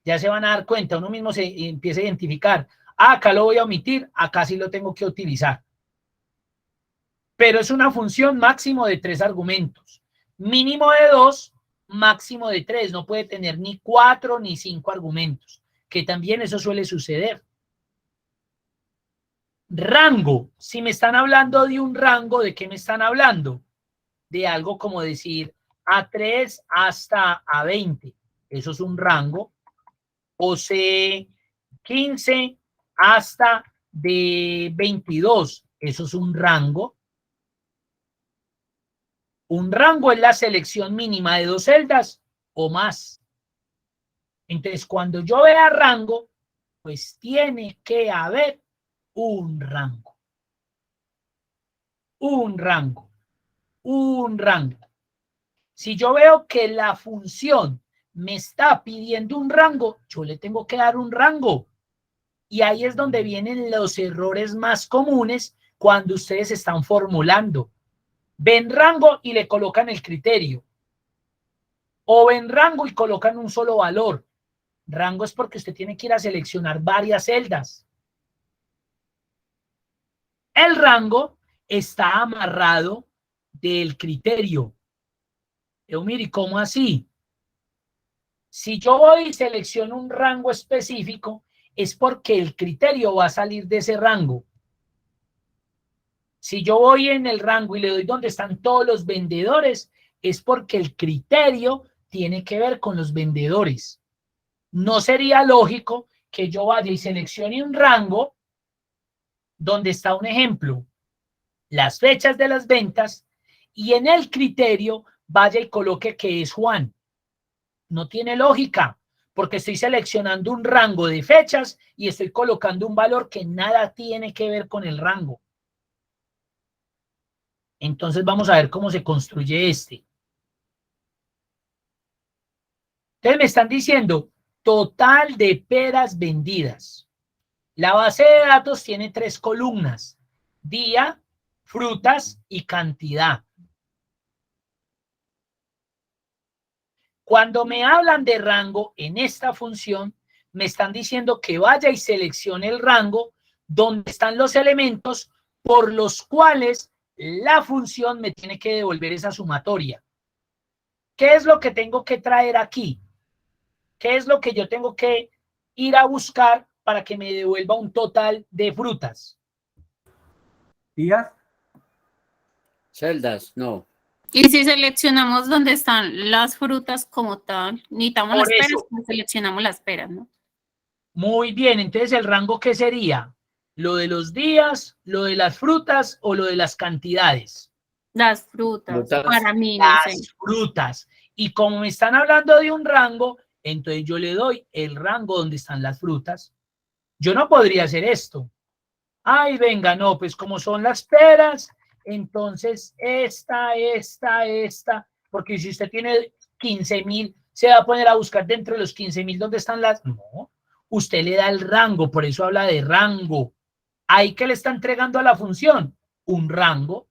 Ya se van a dar cuenta, uno mismo se empieza a identificar. Ah, acá lo voy a omitir, acá sí lo tengo que utilizar. Pero es una función máximo de 3 argumentos. Mínimo de 2, máximo de 3. No puede tener ni 4 ni 5 argumentos, que también eso suele suceder. Rango. Si me están hablando de un rango, ¿de qué me están hablando? De algo como decir A3 hasta A20. Eso es un rango. O C15 hasta de 22. Eso es un rango. Un rango es la selección mínima de 2 celdas o más. Entonces, cuando yo vea rango, pues tiene que haber un rango. Un rango. Un rango. Si yo veo que la función me está pidiendo un rango, yo le tengo que dar un rango. Y ahí es donde vienen los errores más comunes cuando ustedes están formulando. Ven rango y le colocan el criterio. O ven rango y colocan un solo valor. Rango es porque usted tiene que ir a seleccionar varias celdas. El rango está amarrado del criterio. Mire, ¿cómo así? Si yo voy y selecciono un rango específico, es porque el criterio va a salir de ese rango. Si yo voy en el rango y le doy donde están todos los vendedores, es porque el criterio tiene que ver con los vendedores. No sería lógico que yo vaya y seleccione un rango donde está un ejemplo, las fechas de las ventas, y en el criterio vaya y coloque que es Juan. No tiene lógica, porque estoy seleccionando un rango de fechas y estoy colocando un valor que nada tiene que ver con el rango. Entonces vamos a ver cómo se construye este. Entonces me están diciendo total de peras vendidas. La base de datos tiene 3 columnas: día, frutas y cantidad. Cuando me hablan de rango en esta función, me están diciendo que vaya y seleccione el rango donde están los elementos por los cuales la función me tiene que devolver esa sumatoria. ¿Qué es lo que tengo que traer aquí? ¿Qué es lo que yo tengo que ir a buscar para que me devuelva un total de frutas? ¿Días? Celdas, no. Y si seleccionamos dónde están las frutas como tal, necesitamos Por las peras, eso. pues seleccionamos las peras, ¿no? Muy bien, entonces el rango, ¿qué sería? ¿Lo de los días, lo de las frutas o lo de las cantidades? Las frutas, Frutas. para mí, no sé. Las frutas. Y como me están hablando de un rango, entonces yo le doy el rango donde están las frutas. Yo no podría hacer esto. Ay, venga, no, pues como son las peras, entonces esta, porque si usted tiene 15.000, se va a poner a buscar dentro de los 15.000 dónde están las... No, usted le da el rango, por eso habla de rango. Ahí que le está entregando a la función un rango.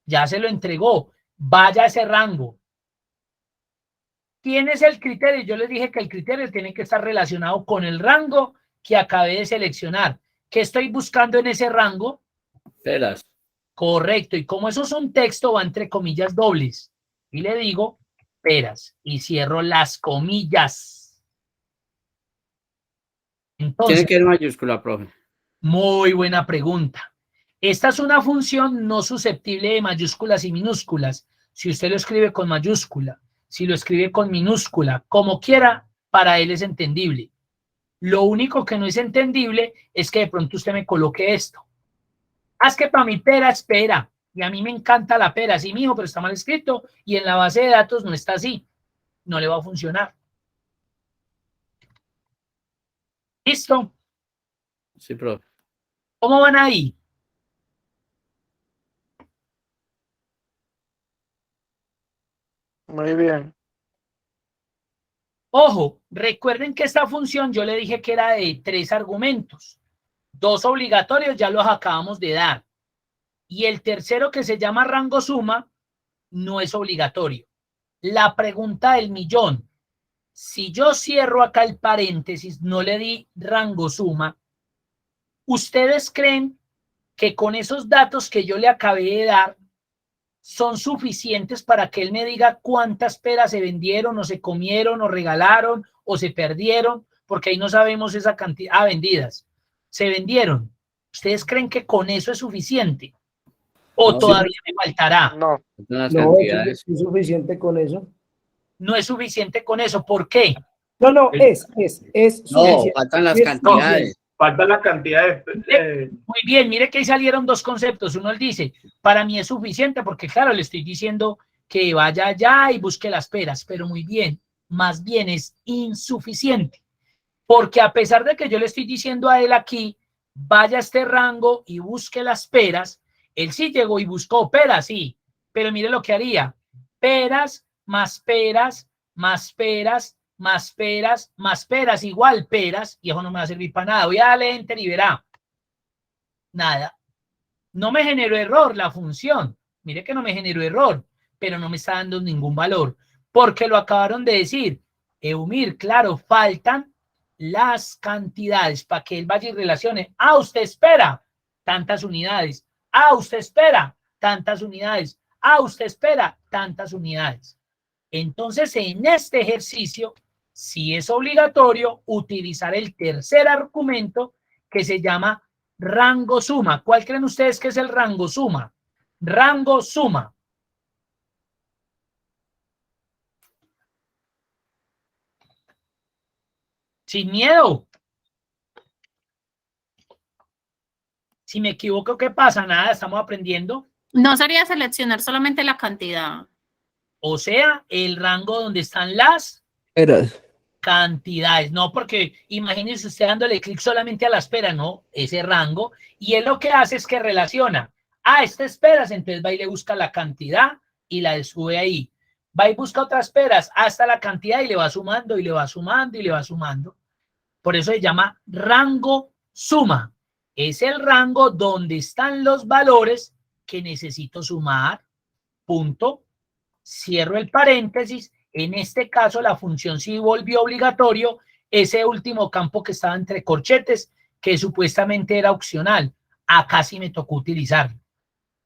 Ya se lo entregó. Vaya a ese rango. ¿Quién es el criterio? Yo les dije que el criterio tiene que estar relacionado con el rango que acabé de seleccionar. ¿Qué estoy buscando en ese rango? Peras. Correcto. Y como eso es un texto, va entre comillas dobles. Y le digo peras. Y cierro las comillas. Entonces, Tiene que ir mayúscula, profe. muy buena pregunta. Esta es una función no susceptible de mayúsculas y minúsculas. Si usted lo escribe con mayúscula, si lo escribe con minúscula, como quiera, para él es entendible. Lo único que no es entendible es que de pronto usted me coloque esto. Es que para mi pera es pera. Y a mí me encanta la pera. Sí, mijo, pero está mal escrito. Y en la base de datos no está así. No le va a funcionar. ¿Listo? Sí, profe. ¿Cómo van ahí? Muy bien. Ojo, recuerden que esta función yo le dije que era de 3 argumentos. 2 obligatorios ya los acabamos de dar. Y el tercero, que se llama rango suma, no es obligatorio. La pregunta del millón. Si yo cierro acá el paréntesis, no le di rango suma, ¿ustedes creen que con esos datos que yo le acabé de dar son suficientes para que él me diga cuántas peras se vendieron o se comieron o regalaron o se perdieron? Porque ahí no sabemos esa cantidad vendidas. Se vendieron. ¿Ustedes creen que con eso es suficiente? ¿O No, todavía me faltará? No, las No, cantidades. es suficiente con eso. No es suficiente con eso. ¿Por qué? No, es No, suficiente. faltan las Es cantidades. Falta la cantidad Muy bien, mire que ahí salieron 2 conceptos. Uno él dice, para mí es suficiente porque claro, le estoy diciendo que vaya allá y busque las peras, pero muy bien, más bien es insuficiente. Porque a pesar de que yo le estoy diciendo a él aquí, vaya a este rango y busque las peras, él sí llegó y buscó peras, sí, pero mire lo que haría. Peras, más peras, más peras, más peras, más peras, igual peras, y eso no me va a servir para nada. Voy a darle enter y verá. Nada. No me generó error la función. Mire que no me generó error, pero no me está dando ningún valor, porque lo acabaron de decir. Eumir, claro, faltan las cantidades para que él vaya y relacione. Ah, usted espera tantas unidades. Ah, usted espera tantas unidades. Ah, usted espera tantas unidades. Entonces, en este ejercicio, sí es obligatorio utilizar el tercer argumento que se llama rango suma. ¿Cuál creen ustedes que es el rango suma? Rango suma. Sin miedo. Si me equivoco, ¿qué pasa? Nada, estamos aprendiendo. No sería seleccionar solamente la cantidad. O sea, el rango donde están las Peras. cantidades. No, porque imagínense usted dándole clic solamente a la espera, no, ese rango. Y él lo que hace es que relaciona. Ah, esta esperas, entonces va y le busca la cantidad y la sube ahí. Va y busca otras esperas hasta la cantidad y le va sumando y le va sumando y le va sumando. Por eso se llama rango suma. Es el rango donde están los valores que necesito sumar. Punto. Cierro el paréntesis. En este caso, la función sí volvió obligatorio ese último campo que estaba entre corchetes, que supuestamente era opcional. Acá sí me tocó utilizarlo.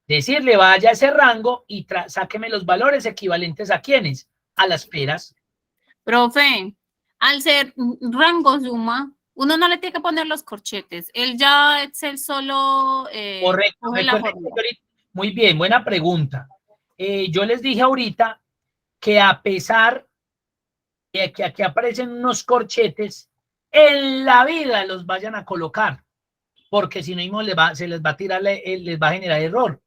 Decirle, vaya a ese rango y sáqueme los valores equivalentes a quiénes, a las peras. Profe, al ser rango suma, uno no le tiene que poner los corchetes. Él ya Excel solo Correcto. coge la fórmula. Muy bien, buena pregunta. Yo les dije ahorita que a pesar de que aquí aparecen unos corchetes, en la vida los vayan a colocar, porque si no mismo se les va a tirar, les va a generar error.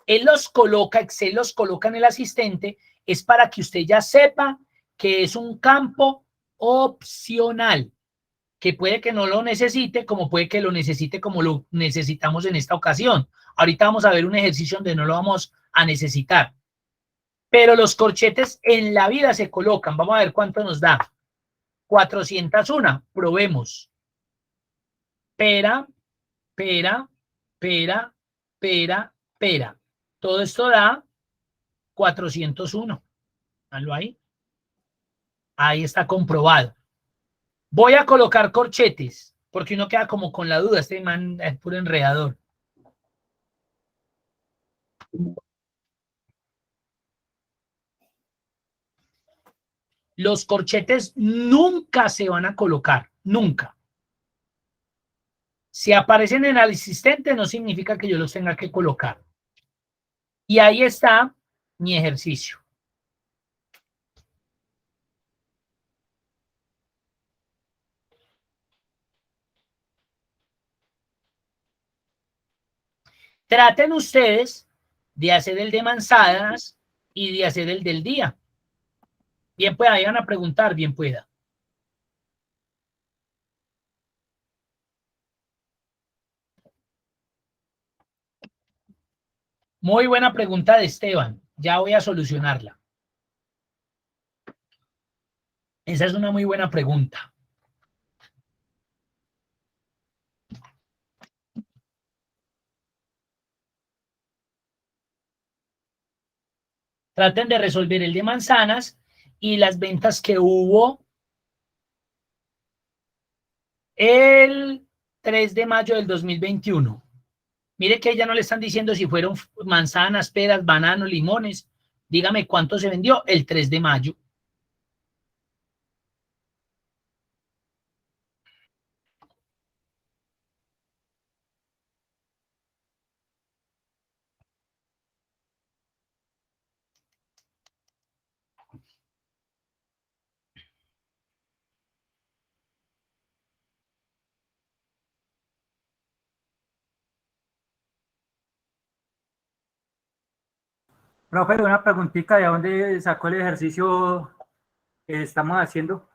Él los coloca, Excel los coloca en el asistente, es para que usted ya sepa que es un campo opcional, que puede que no lo necesite, como puede que lo necesite como lo necesitamos en esta ocasión. Ahorita vamos a ver un ejercicio donde no lo vamos a necesitar. Pero los corchetes en la vida se colocan. Vamos a ver cuánto nos da. 401. Probemos. Pera, pera, pera, pera, pera. Todo esto da 401. Hazlo ahí. Ahí está comprobado. Voy a colocar corchetes, porque uno queda como con la duda. Este man es puro enredador. Los corchetes nunca se van a colocar, nunca. Si aparecen en el asistente no significa que yo los tenga que colocar. Y ahí está mi ejercicio. Traten ustedes de hacer el de manzanas y de hacer el del día. Bien pueda, vayan a preguntar, bien pueda. Muy buena pregunta de Esteban. Ya voy a solucionarla. Esa es una muy buena pregunta. Traten de resolver el de manzanas y las ventas que hubo el 3 de mayo del 2021. Mire que ya no le están diciendo si fueron manzanas, peras, bananos, limones. Dígame cuánto se vendió el 3 de mayo. Profe, una preguntita, ¿de dónde sacó el ejercicio que estamos haciendo?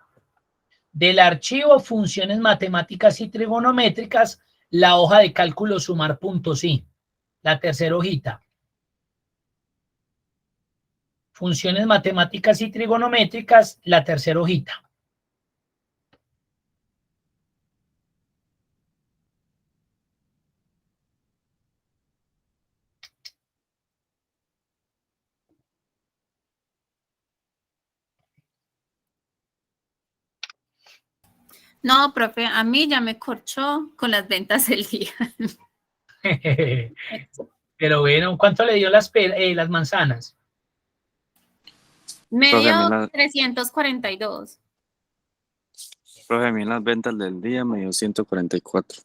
Del archivo Funciones Matemáticas y Trigonométricas, la hoja de cálculo sumar puntos, sí. La tercera hojita. Funciones Matemáticas y Trigonométricas, la tercera hojita. No, profe, a mí ya me corchó con las ventas del día. Pero bueno, ¿cuánto le dio las manzanas? Me Profe, a mí dio 342. profe, a mí las ventas del día me dio 144.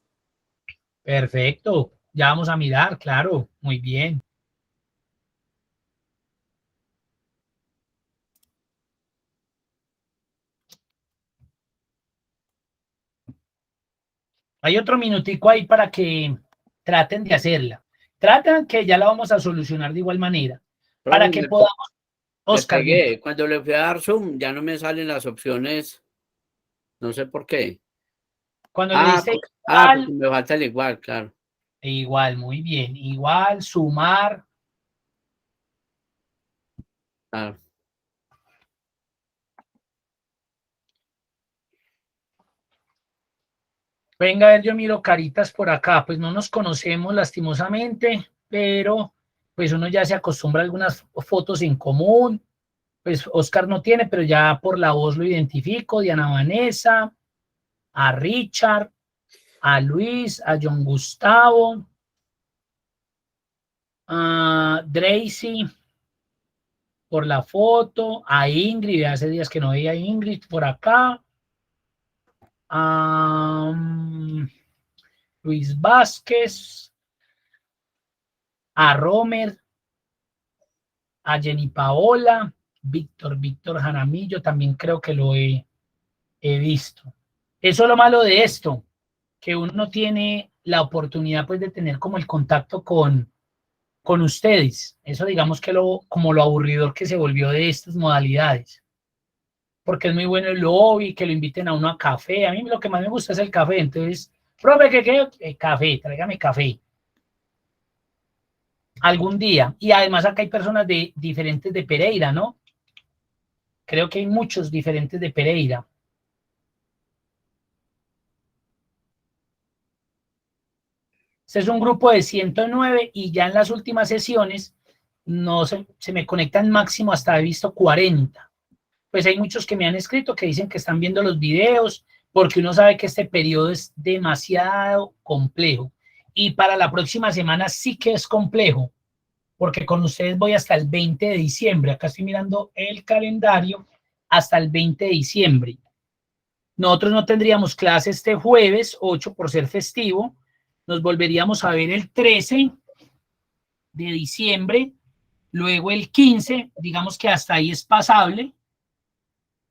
Perfecto. Ya vamos a mirar, claro. Muy bien. Hay otro minutico ahí para que traten de hacerla. Traten que ya la vamos a solucionar de igual manera. Para que podamos... Oscar, pegué. Cuando le fui a dar zoom, ya no me salen las opciones. No sé por qué. cuando le dice Porque me falta el igual, claro. igual, muy bien. Igual, sumar. Claro. Venga, a ver, yo miro caritas por acá. Pues no nos conocemos lastimosamente, pero pues uno ya se acostumbra a algunas fotos en común. Pues Oscar no tiene, pero ya por la voz lo identifico. Diana Vanessa, a Richard, a Luis, a John Gustavo, a Tracy por la foto, a Ingrid, hace días que no veía a Ingrid por acá, a Luis Vázquez, a Romer, a Jenny Paola, Víctor Jaramillo, también creo que lo he visto. Eso es lo malo de esto, que uno no tiene la oportunidad pues de tener como el contacto con ustedes. Eso digamos que como lo aburridor que se volvió de estas modalidades. Porque es muy bueno el lobby, que lo inviten a uno a café. A mí lo que más me gusta es el café. Entonces, profe, ¿qué? Café, tráigame café. Algún día. Y además acá hay personas diferentes de Pereira, ¿no? Creo que hay muchos diferentes de Pereira. Este es un grupo de 109 y ya en las últimas sesiones no se me conectan máximo hasta he visto 40. Pues hay muchos que me han escrito que dicen que están viendo los videos porque uno sabe que este periodo es demasiado complejo y para la próxima semana sí que es complejo porque con ustedes voy hasta el 20 de diciembre. Acá estoy mirando el calendario hasta el 20 de diciembre. Nosotros no tendríamos clase este jueves 8 por ser festivo. Nos volveríamos a ver el 13 de diciembre, luego el 15, digamos que hasta ahí es pasable.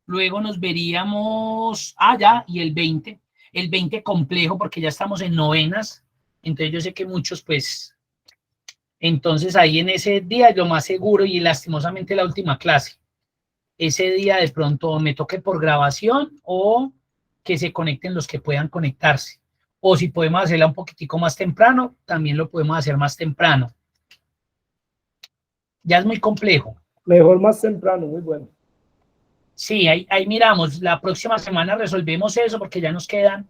Luego nos veríamos allá y el 20 complejo porque ya estamos en novenas. Entonces yo sé que muchos pues, entonces ahí en ese día lo más seguro y lastimosamente la última clase. Ese día de pronto me toque por grabación o que se conecten los que puedan conectarse. O si podemos hacerla un poquitico más temprano, también lo podemos hacer más temprano. Ya es muy complejo. Mejor más temprano, muy bueno. Sí, ahí miramos. La próxima semana resolvemos eso porque ya nos quedan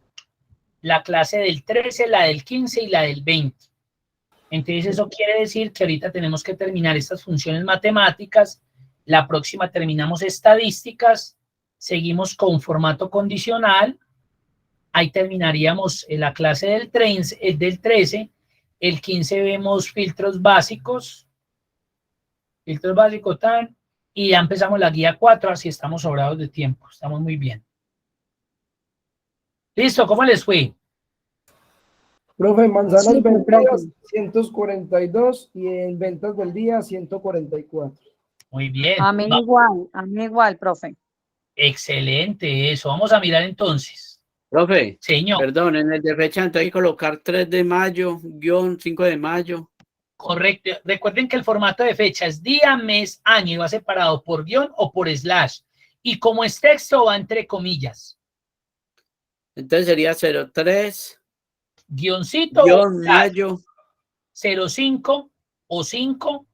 la clase del 13, la del 15 y la del 20. Entonces eso quiere decir que ahorita tenemos que terminar estas funciones matemáticas. La próxima terminamos estadísticas. Seguimos con formato condicional. Ahí terminaríamos la clase del 13. El 15 vemos filtros básicos. Filtros básicos tan. Y ya empezamos la guía 4, así estamos sobrados de tiempo. Estamos muy bien. ¿Listo? ¿Cómo les fue? Profe, manzanas Sí, vendidas profe. 142 y en ventas del día 144. Muy bien. A mí igual, profe. Excelente eso. Vamos a mirar entonces. Profe, Señor, perdón, en el de fecha entonces hay que colocar 3 de mayo, guión 5 de mayo. correcto. Recuerden que el formato de fecha es día, mes, año y va separado por guión o por slash. Y como es texto va entre comillas. Entonces sería 03, Guioncito guión o mayo. 05 o 5.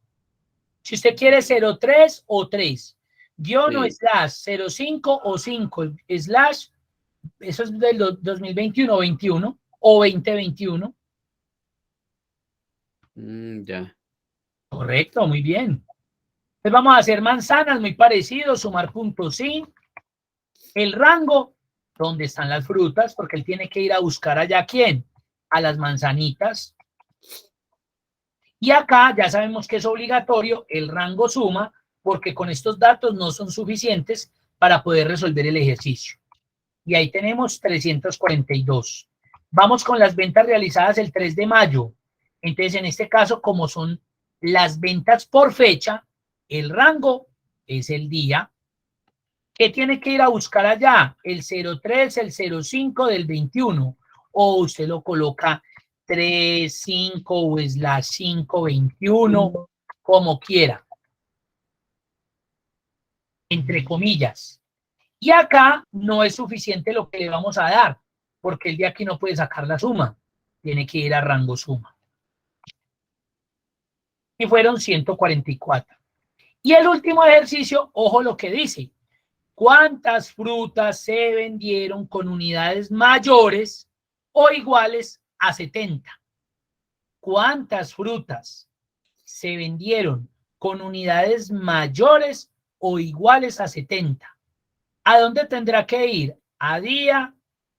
Si usted quiere 03 o 3. Guión o Sí. slash 05 o 5 slash. Eso es del 2021-21 o 2021. Ya. Correcto, muy bien. Entonces vamos a hacer manzanas, muy parecido, sumar puntos, sí. El rango, ¿dónde están las frutas? Porque él tiene que ir a buscar allá ¿a quién? A las manzanitas. Y acá ya sabemos que es obligatorio el rango suma, porque con estos datos no son suficientes para poder resolver el ejercicio. Y ahí tenemos 342. Vamos con las ventas realizadas el 3 de mayo. Entonces, en este caso, como son las ventas por fecha, el rango es el día. ¿Qué tiene que ir a buscar allá? El 03, el 05 del 21. O usted lo coloca 3, 5 o slash 5, 21, como quiera. Entre comillas. Y acá no es suficiente lo que le vamos a dar, porque el de aquí no puede sacar la suma. Tiene que ir a rango suma. Y fueron 144. Y el último ejercicio, ojo lo que dice. ¿Cuántas frutas se vendieron con unidades mayores o iguales a 70? ¿Cuántas frutas se vendieron con unidades mayores o iguales a 70? ¿A dónde tendrá que ir? ¿A día,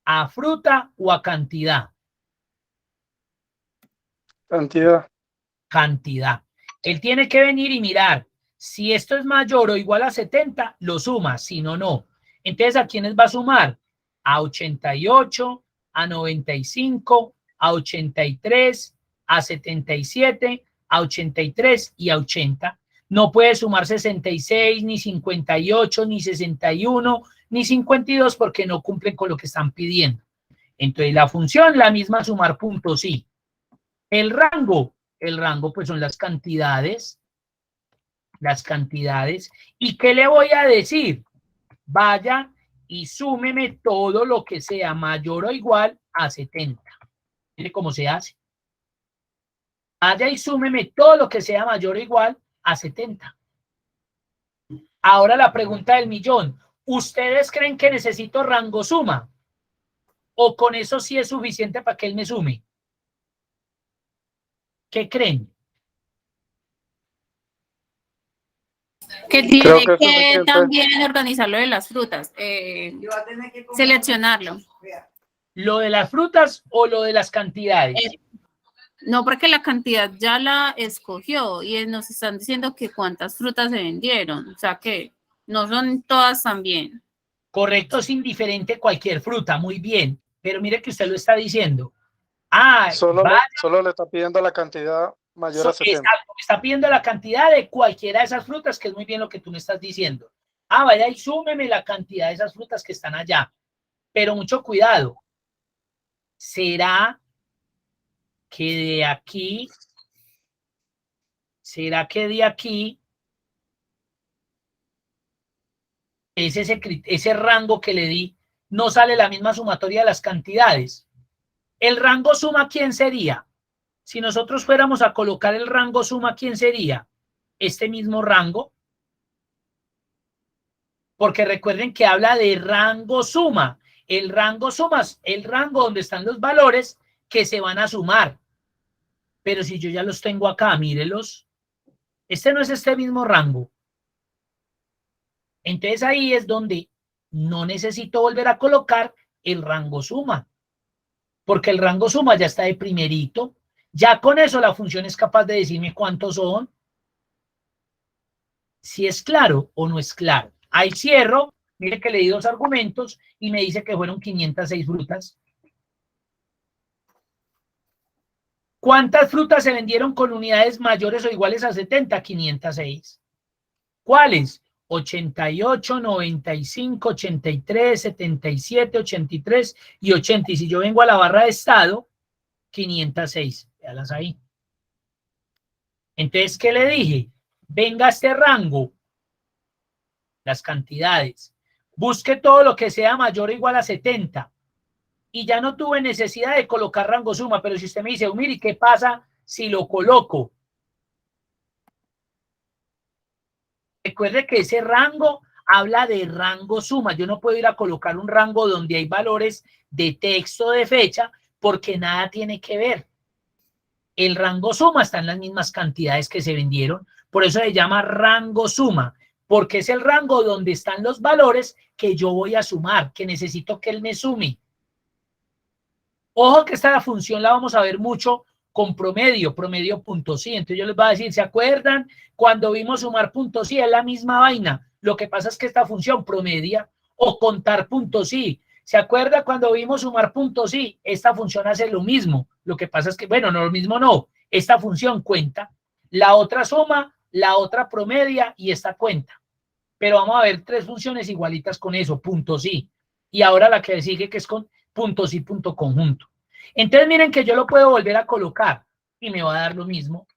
a fruta o a cantidad? Cantidad. Cantidad. Él tiene que venir y mirar. Si esto es mayor o igual a 70, lo suma. Si no, no. Entonces, ¿a quiénes va a sumar? A 88, a 95, a 83, a 77, a 83 y a 80. No puede sumar 66, ni 58, ni 61, ni 52 porque no cumplen con lo que están pidiendo. Entonces, la función, la misma, sumar puntos, sí. El rango pues son las cantidades. Las cantidades. ¿Y qué le voy a decir? Vaya y súmeme todo lo que sea mayor o igual a 70. Mire cómo se hace. Vaya y súmeme todo lo que sea mayor o igual a 70. Ahora la pregunta del millón. ¿Ustedes creen que necesito rango suma? ¿O con eso sí es suficiente para que él me sume? ¿Qué creen? Que Creo tiene que es que suficiente. también organizar lo de las frutas, seleccionarlo. ¿Lo de las frutas o lo de las cantidades? No, porque la cantidad ya la escogió y nos están diciendo que cuántas frutas se vendieron. O sea que no son todas también. Correcto, es indiferente cualquier fruta, muy bien. Pero mire que usted lo está diciendo. Ah, Solo le está pidiendo la cantidad mayor a 70. exacto, está pidiendo la cantidad de cualquiera de esas frutas, que es muy bien lo que tú me estás diciendo. Ah, vaya y súmeme la cantidad de esas frutas que están allá. Pero mucho cuidado. ¿Será que de aquí ese rango que le di no sale la misma sumatoria de las cantidades? ¿El rango suma quién sería? Si nosotros fuéramos a colocar el rango suma, ¿quién sería? Este mismo rango. Porque recuerden que habla de rango suma. El rango suma es el rango donde están los valores que se van a sumar. Pero si yo ya los tengo acá, mírelos. Este no es este mismo rango. Entonces ahí es donde no necesito volver a colocar el rango suma. Porque el rango suma ya está de primerito. Ya con eso la función es capaz de decirme cuántos son. Si es claro o no es claro. Ahí cierro. Mire que le di 2 argumentos y me dice que fueron 506 frutas. ¿Cuántas frutas se vendieron con unidades mayores o iguales a 70? 506. ¿Cuáles? 88, 95, 83, 77, 83 y 80. Y si yo vengo a la barra de estado, 506. Véalas ahí. Entonces, ¿qué le dije? Venga a este rango, las cantidades. Busque todo lo que sea mayor o igual a 70. Y ya no tuve necesidad de colocar rango suma, pero si usted me dice, mire, ¿qué pasa si lo coloco? Recuerde que ese rango habla de rango suma. Yo no puedo ir a colocar un rango donde hay valores de texto, de fecha, porque nada tiene que ver. El rango suma está en las mismas cantidades que se vendieron. Por eso se llama rango suma, porque es el rango donde están los valores que yo voy a sumar, que necesito que él me sume. Ojo que esta función la vamos a ver mucho con promedio punto sí. Entonces yo les voy a decir, ¿se acuerdan? Cuando vimos sumar punto sí, es la misma vaina. Lo que pasa es que esta función promedia o contar punto sí. ¿Se acuerda cuando vimos sumar punto sí? Esta función hace lo mismo. Lo que pasa es que, bueno, no lo mismo no. Esta función cuenta. La otra suma, la otra promedia y esta cuenta. Pero vamos a ver 3 funciones igualitas con eso, punto sí. Y ahora la que sigue que es con punto sí, punto conjunto. Entonces miren que yo lo puedo volver a colocar y me va a dar lo mismo.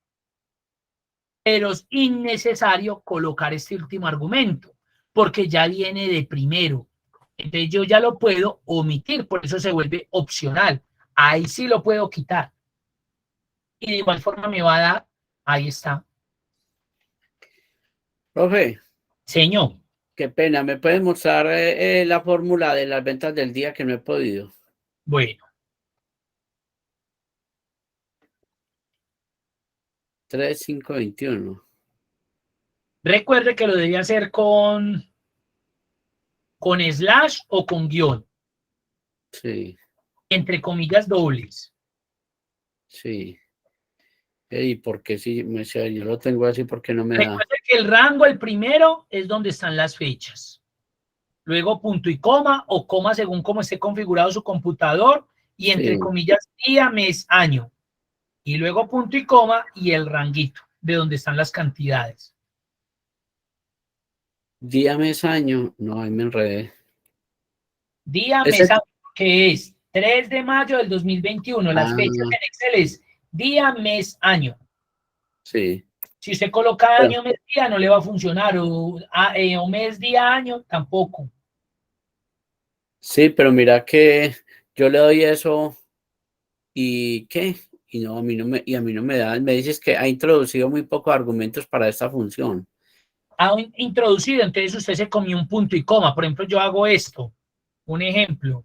Pero es innecesario colocar este último argumento porque ya viene de primero. Entonces yo ya lo puedo omitir, por eso se vuelve opcional. Ahí sí lo puedo quitar. Y de igual forma me va a dar, ahí está. Profe. Señor. Qué pena, ¿me puedes mostrar la fórmula de las ventas del día que no he podido? Bueno. 3,521. Recuerde que lo debía hacer con slash o con guión. Sí. Entre comillas dobles. Sí. ¿Y por qué si yo lo tengo así, por qué no me da? Recuerde que el rango, el primero, es donde están las fechas. Luego punto y coma o coma según cómo esté configurado su computador y entre comillas día, mes, año. Y luego punto y coma y el ranguito de donde están las cantidades. Día, mes, año. No, ahí me enredé. Día, mes, año, que es 3 de mayo del 2021. Las fechas en Excel es día, mes, año. Sí. Si usted coloca año, mes, día, no le va a funcionar. O mes, día, año, tampoco. Sí, pero mira que yo le doy eso y ¿qué? Y no, a mí no me da. Me dices que ha introducido muy pocos argumentos para esta función. Ha introducido, entonces usted se comió un punto y coma. Por ejemplo, yo hago esto, un ejemplo.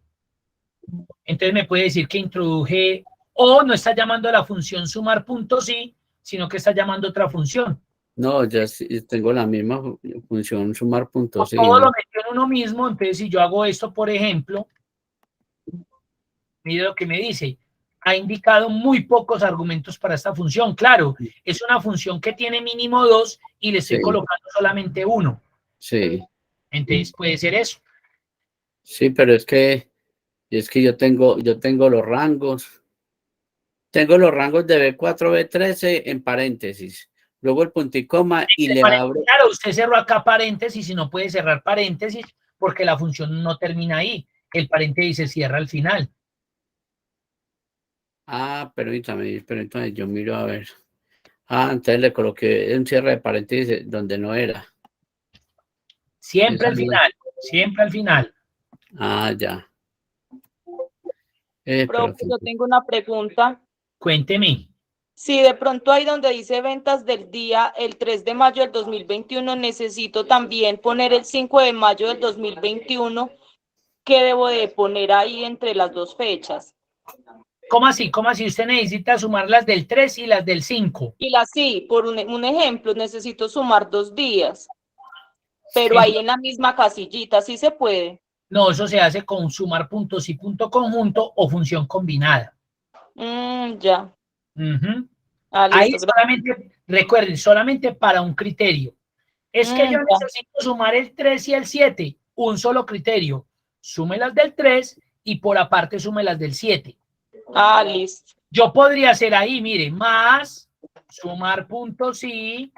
Entonces me puede decir que introduje, o no está llamando a la función sumar puntos sí, sino que está llamando otra función. No, ya tengo la misma función sumar puntos. Sí, todo lo metió en uno mismo. Entonces si yo hago esto, por ejemplo, mire lo que me dice. ha indicado muy pocos argumentos para esta función. Claro, es una función que tiene mínimo 2 y le estoy Sí. colocando solamente 1. Sí, Entonces puede ser eso. sí, pero es que yo tengo los rangos. Tengo los rangos de B4, B13 en paréntesis. Luego el punto y coma y le abro. Claro, usted cerró acá paréntesis y no puede cerrar paréntesis porque la función no termina ahí. El paréntesis se cierra al final. Ah, permítame, yo miro a ver. Ah, entonces le coloqué un cierre de paréntesis donde no era. Siempre al Esa es la- final, siempre al final. Ah, ya. Profe, Pero yo tengo una pregunta. Cuénteme. Si de pronto ahí donde dice ventas del día, el 3 de mayo del 2021, necesito también poner el 5 de mayo del 2021, ¿qué debo de poner ahí entre las dos fechas? ¿Cómo así? ¿Cómo así? Usted necesita sumar las del 3 y las del 5. Y la sí, por un ejemplo, necesito sumar 2 días, pero ahí en la misma casillita, ¿sí se puede? No, eso se hace con sumar puntos y punto conjunto o función combinada. Ya. Ujú. Ah, Ahí listo. solamente, recuerden, solamente para un criterio. Es que yo Ya. necesito sumar el 3 y el 7, un solo criterio. Sume las del 3 y por aparte sume las del 7. Ah, listo. Yo podría hacer ahí, mire, más sumar puntos y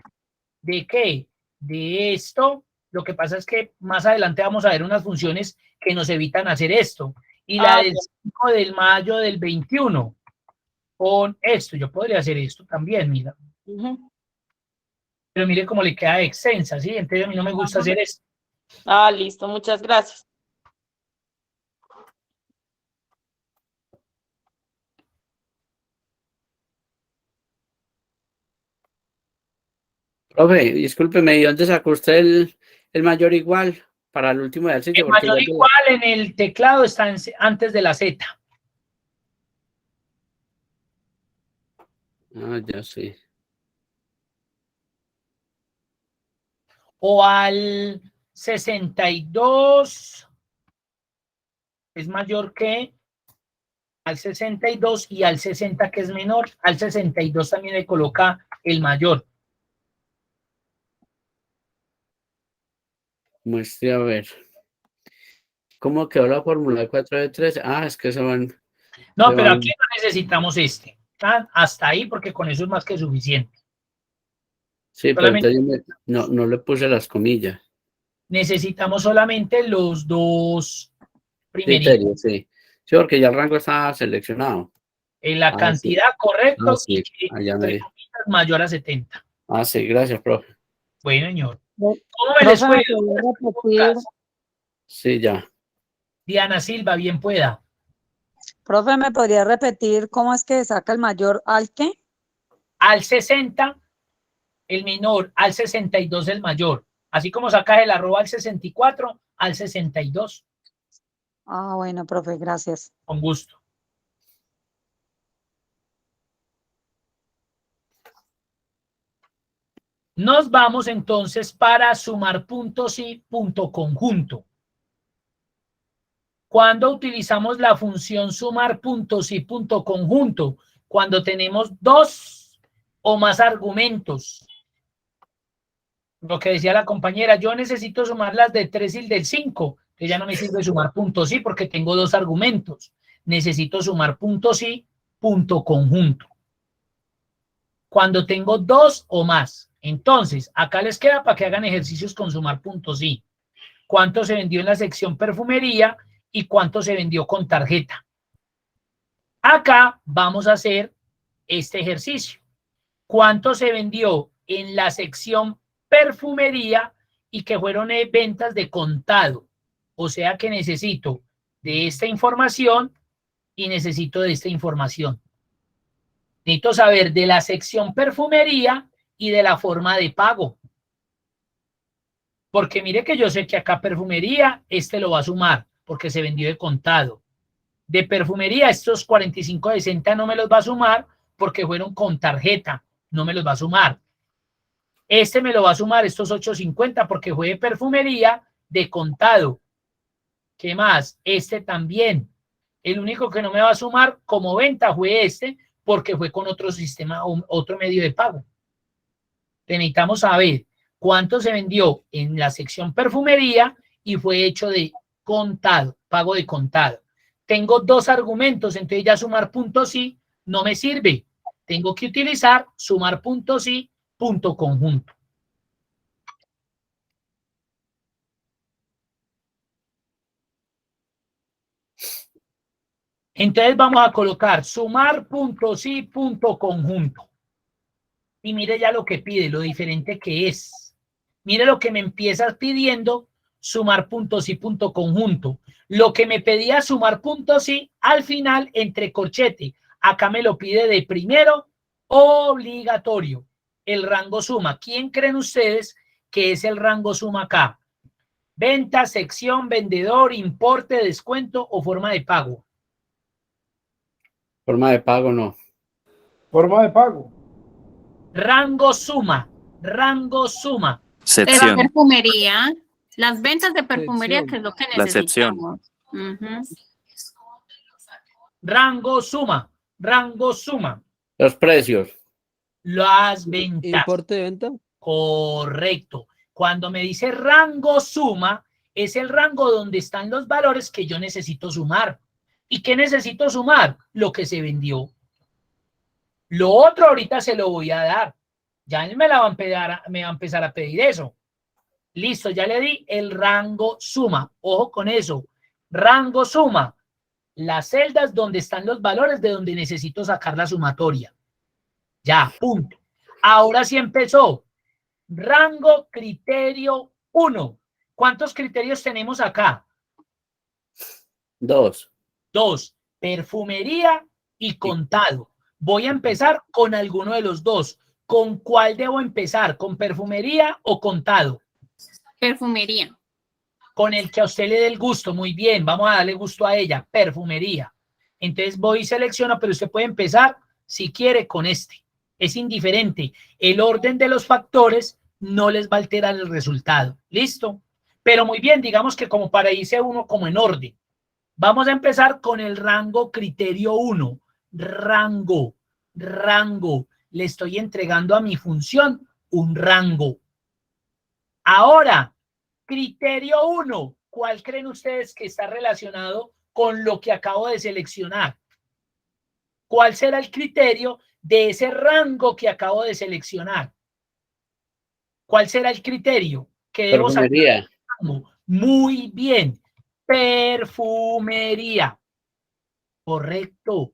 ¿de qué? De esto. Lo que pasa es que más adelante vamos a ver unas funciones que nos evitan hacer esto. Y la del 5 del mayo del 21 con esto. Yo podría hacer esto también, mira. Pero mire cómo le queda extensa, ¿sí? Entonces a mí no me gusta hacer esto. Ah, listo. Muchas gracias. profe, discúlpeme, ¿y dónde sacó usted el mayor igual para el último ejercicio? El Porque mayor igual en el teclado está antes de la Z. Ah, ya sí. O al 62 es mayor que al 62 y al 60 que es menor. Al 62 también le coloca el mayor. Muestre a ver. ¿Cómo quedó la fórmula de 4 de 3? Ah, es que se van. No, pero aquí no necesitamos este. Hasta ahí porque con eso es más que suficiente. Sí, pero entonces no le puse las comillas. Necesitamos solamente los dos primeritos. Criterios, sí. Sí, porque ya el rango está seleccionado. En la cantidad correcta sí. y Allá me dijo. mayor a 70. Ah, sí, gracias, profe. Bueno, señor. ¿Cómo me les fue? Sí, ya. Diana Silva, bien pueda. Profe, ¿me podría repetir cómo es que saca el mayor al qué? Al 60, el menor, al 62, el mayor. Así como sacas el arroba al 64, al 62. Ah, bueno, profe, gracias. Con gusto. Nos vamos entonces para sumar puntos y punto conjunto. Cuando utilizamos la función sumar puntos y punto conjunto, cuando tenemos dos o más argumentos. Lo que decía la compañera, yo necesito sumar las del 3 y del 5, que ya no me sirve sumar puntos y porque tengo dos argumentos. Necesito sumar puntos y punto conjunto. Cuando tengo dos o más. Entonces, acá les queda para que hagan ejercicios con sumar puntos y. ¿Cuánto se vendió en la sección perfumería y cuánto se vendió con tarjeta? Acá vamos a hacer este ejercicio. ¿Cuánto se vendió en la sección perfumería y que fueron ventas de contado? O sea que necesito de esta información y necesito de esta información. Necesito saber de la sección perfumería y de la forma de pago. Porque mire que yo sé que acá perfumería, este lo va a sumar porque se vendió de contado. De perfumería, estos 45.60 no me los va a sumar porque fueron con tarjeta, no me los va a sumar. Este me lo va a sumar, estos 8.50 porque fue de perfumería de contado. ¿Qué más? Este también. El único que no me va a sumar como venta fue este, porque fue con otro sistema, otro medio de pago. Necesitamos saber cuánto se vendió en la sección perfumería y fue hecho de contado, pago de contado. Tengo dos argumentos, entonces ya sumar puntos sí no me sirve. Tengo que utilizar sumar puntos sí, punto conjunto. Entonces vamos a colocar sumar punto sí, punto conjunto. Y mire ya lo que pide, lo diferente que es. Mire lo que me empiezas pidiendo, sumar puntos y punto conjunto. Lo que me pedía sumar puntos y al final entre corchete. Acá me lo pide de primero, obligatorio. El rango suma. ¿Quién creen ustedes que es el rango suma acá? Venta, sección, vendedor, importe, descuento o forma de pago. Forma de pago no. Forma de pago. Rango suma. Rango suma. De la Sección. perfumería, las ventas de perfumería, Sección. que es lo que La sección. necesitamos. Ujú. Rango suma. Rango suma. Los precios. Las ventas. Importe de venta. Correcto. Cuando me dice rango suma, es el rango donde están los valores que yo necesito sumar. ¿Y qué necesito sumar? Lo que se vendió. Lo otro ahorita se lo voy a dar. Ya él me va a empezar a pedir eso. Listo, ya le di el rango suma. Ojo con eso. Rango suma. Las celdas donde están los valores de donde necesito sacar la sumatoria. Ya, punto. Ahora sí empezó. Rango criterio 1. ¿Cuántos criterios tenemos acá? 2. 2. Perfumería y contado. Voy a empezar con alguno de los dos. ¿Con cuál debo empezar? ¿Con perfumería o contado? Perfumería. Con el que a usted le dé el gusto. Muy bien, vamos a darle gusto a ella. Perfumería. Entonces voy y selecciono, pero usted puede empezar si quiere con este. Es indiferente. El orden de los factores no les va a alterar el resultado. ¿Listo? Pero muy bien, digamos que como para irse uno como en orden. Vamos a empezar con el rango criterio 1. Rango. Le estoy entregando a mi función un rango. Ahora, criterio 1. ¿Cuál creen ustedes que está relacionado con lo que acabo de seleccionar? ¿Cuál será el criterio de ese rango que acabo de seleccionar? ¿Cuál será el criterio que debo sacar? Perfumería. Muy bien. Perfumería. Correcto.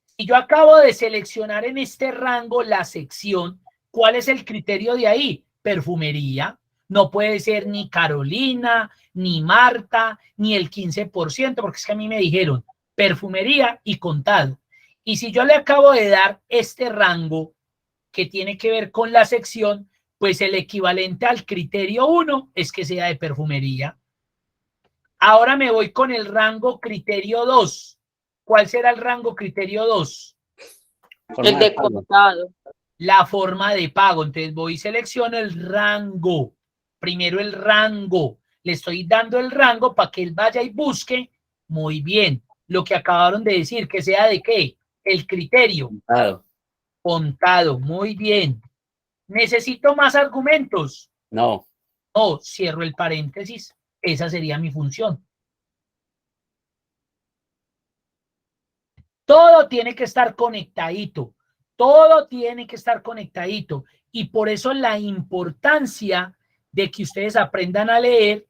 Si yo acabo de seleccionar en este rango la sección, ¿cuál es el criterio de ahí? Perfumería. No puede ser ni Carolina, ni Marta, ni el 15%, porque es que a mí me dijeron perfumería y contado. Y si yo le acabo de dar este rango que tiene que ver con la sección, pues el equivalente al criterio 1 es que sea de perfumería. Ahora me voy con el rango criterio 2. ¿Cuál será el rango criterio 2? El de contado. La forma de pago. Entonces voy y selecciono el rango. Primero el rango. Le estoy dando el rango para que él vaya y busque. Muy bien. Lo que acabaron de decir, que sea de qué? El criterio. Contado. Contado. Muy bien. ¿Necesito más argumentos? No. No, cierro el paréntesis. Esa sería mi función. Todo tiene que estar conectadito. Todo tiene que estar conectadito. Y por eso la importancia de que ustedes aprendan a leer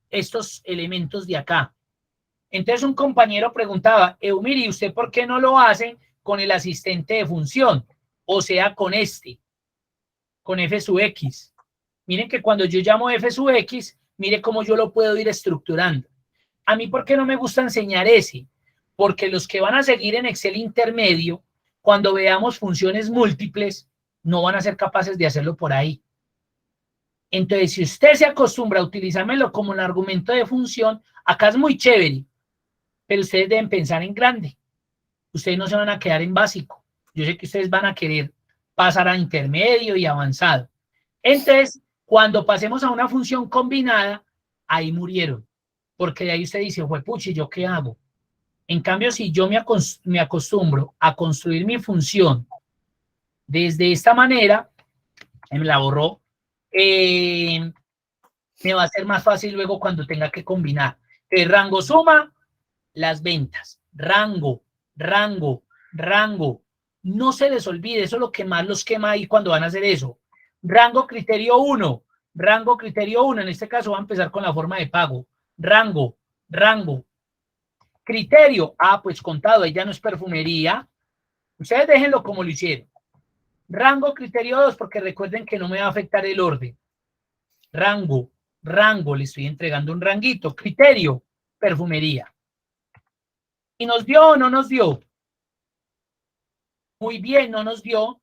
estos elementos de acá. Entonces un compañero preguntaba, Eumiri, ¿usted por qué no lo hace con el asistente de función? O sea, con este, con f sub x. Miren que cuando yo llamo f sub x, mire cómo yo lo puedo ir estructurando. A mí, ¿por qué no me gusta enseñar ese? Porque los que van a seguir en Excel intermedio, cuando veamos funciones múltiples, no van a ser capaces de hacerlo por ahí. Entonces, si usted se acostumbra a utilizármelo como un argumento de función, acá es muy chévere, pero ustedes deben pensar en grande. Ustedes no se van a quedar en básico. Yo sé que ustedes van a querer pasar a intermedio y avanzado. Entonces, cuando pasemos a una función combinada, ahí murieron. porque de ahí usted dice, juepuchi, ¿yo qué hago? En cambio, si yo me acostumbro a construir mi función desde esta manera, me la borró, me va a ser más fácil luego cuando tenga que combinar. El rango suma, las ventas, rango. No se les olvide, eso es lo que más los quema ahí cuando van a hacer eso. Rango criterio 1, en este caso va a empezar con la forma de pago. Rango. Criterio, pues contado, ahí ya no es perfumería. Ustedes déjenlo como lo hicieron. Rango criterio 2, porque recuerden que no me va a afectar el orden. Rango, le estoy entregando un ranguito. Criterio, perfumería. ¿Y nos dio o no nos dio? Muy bien, no nos dio.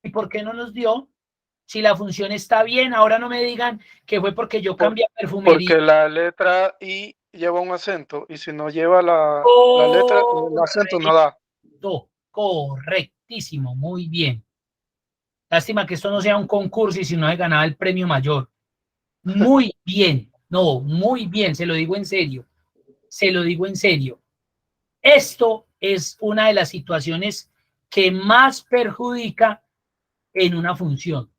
¿Y por qué no nos dio? Si la función está bien, ahora no me digan que fue porque yo cambié a perfumería. Porque la letra I lleva un acento y si no lleva la letra, el acento no da. Correctísimo, muy bien. Lástima que esto no sea un concurso y si no se ganaba el premio mayor. Muy bien, no, muy bien, se lo digo en serio. Esto es una de las situaciones que más perjudica en una función.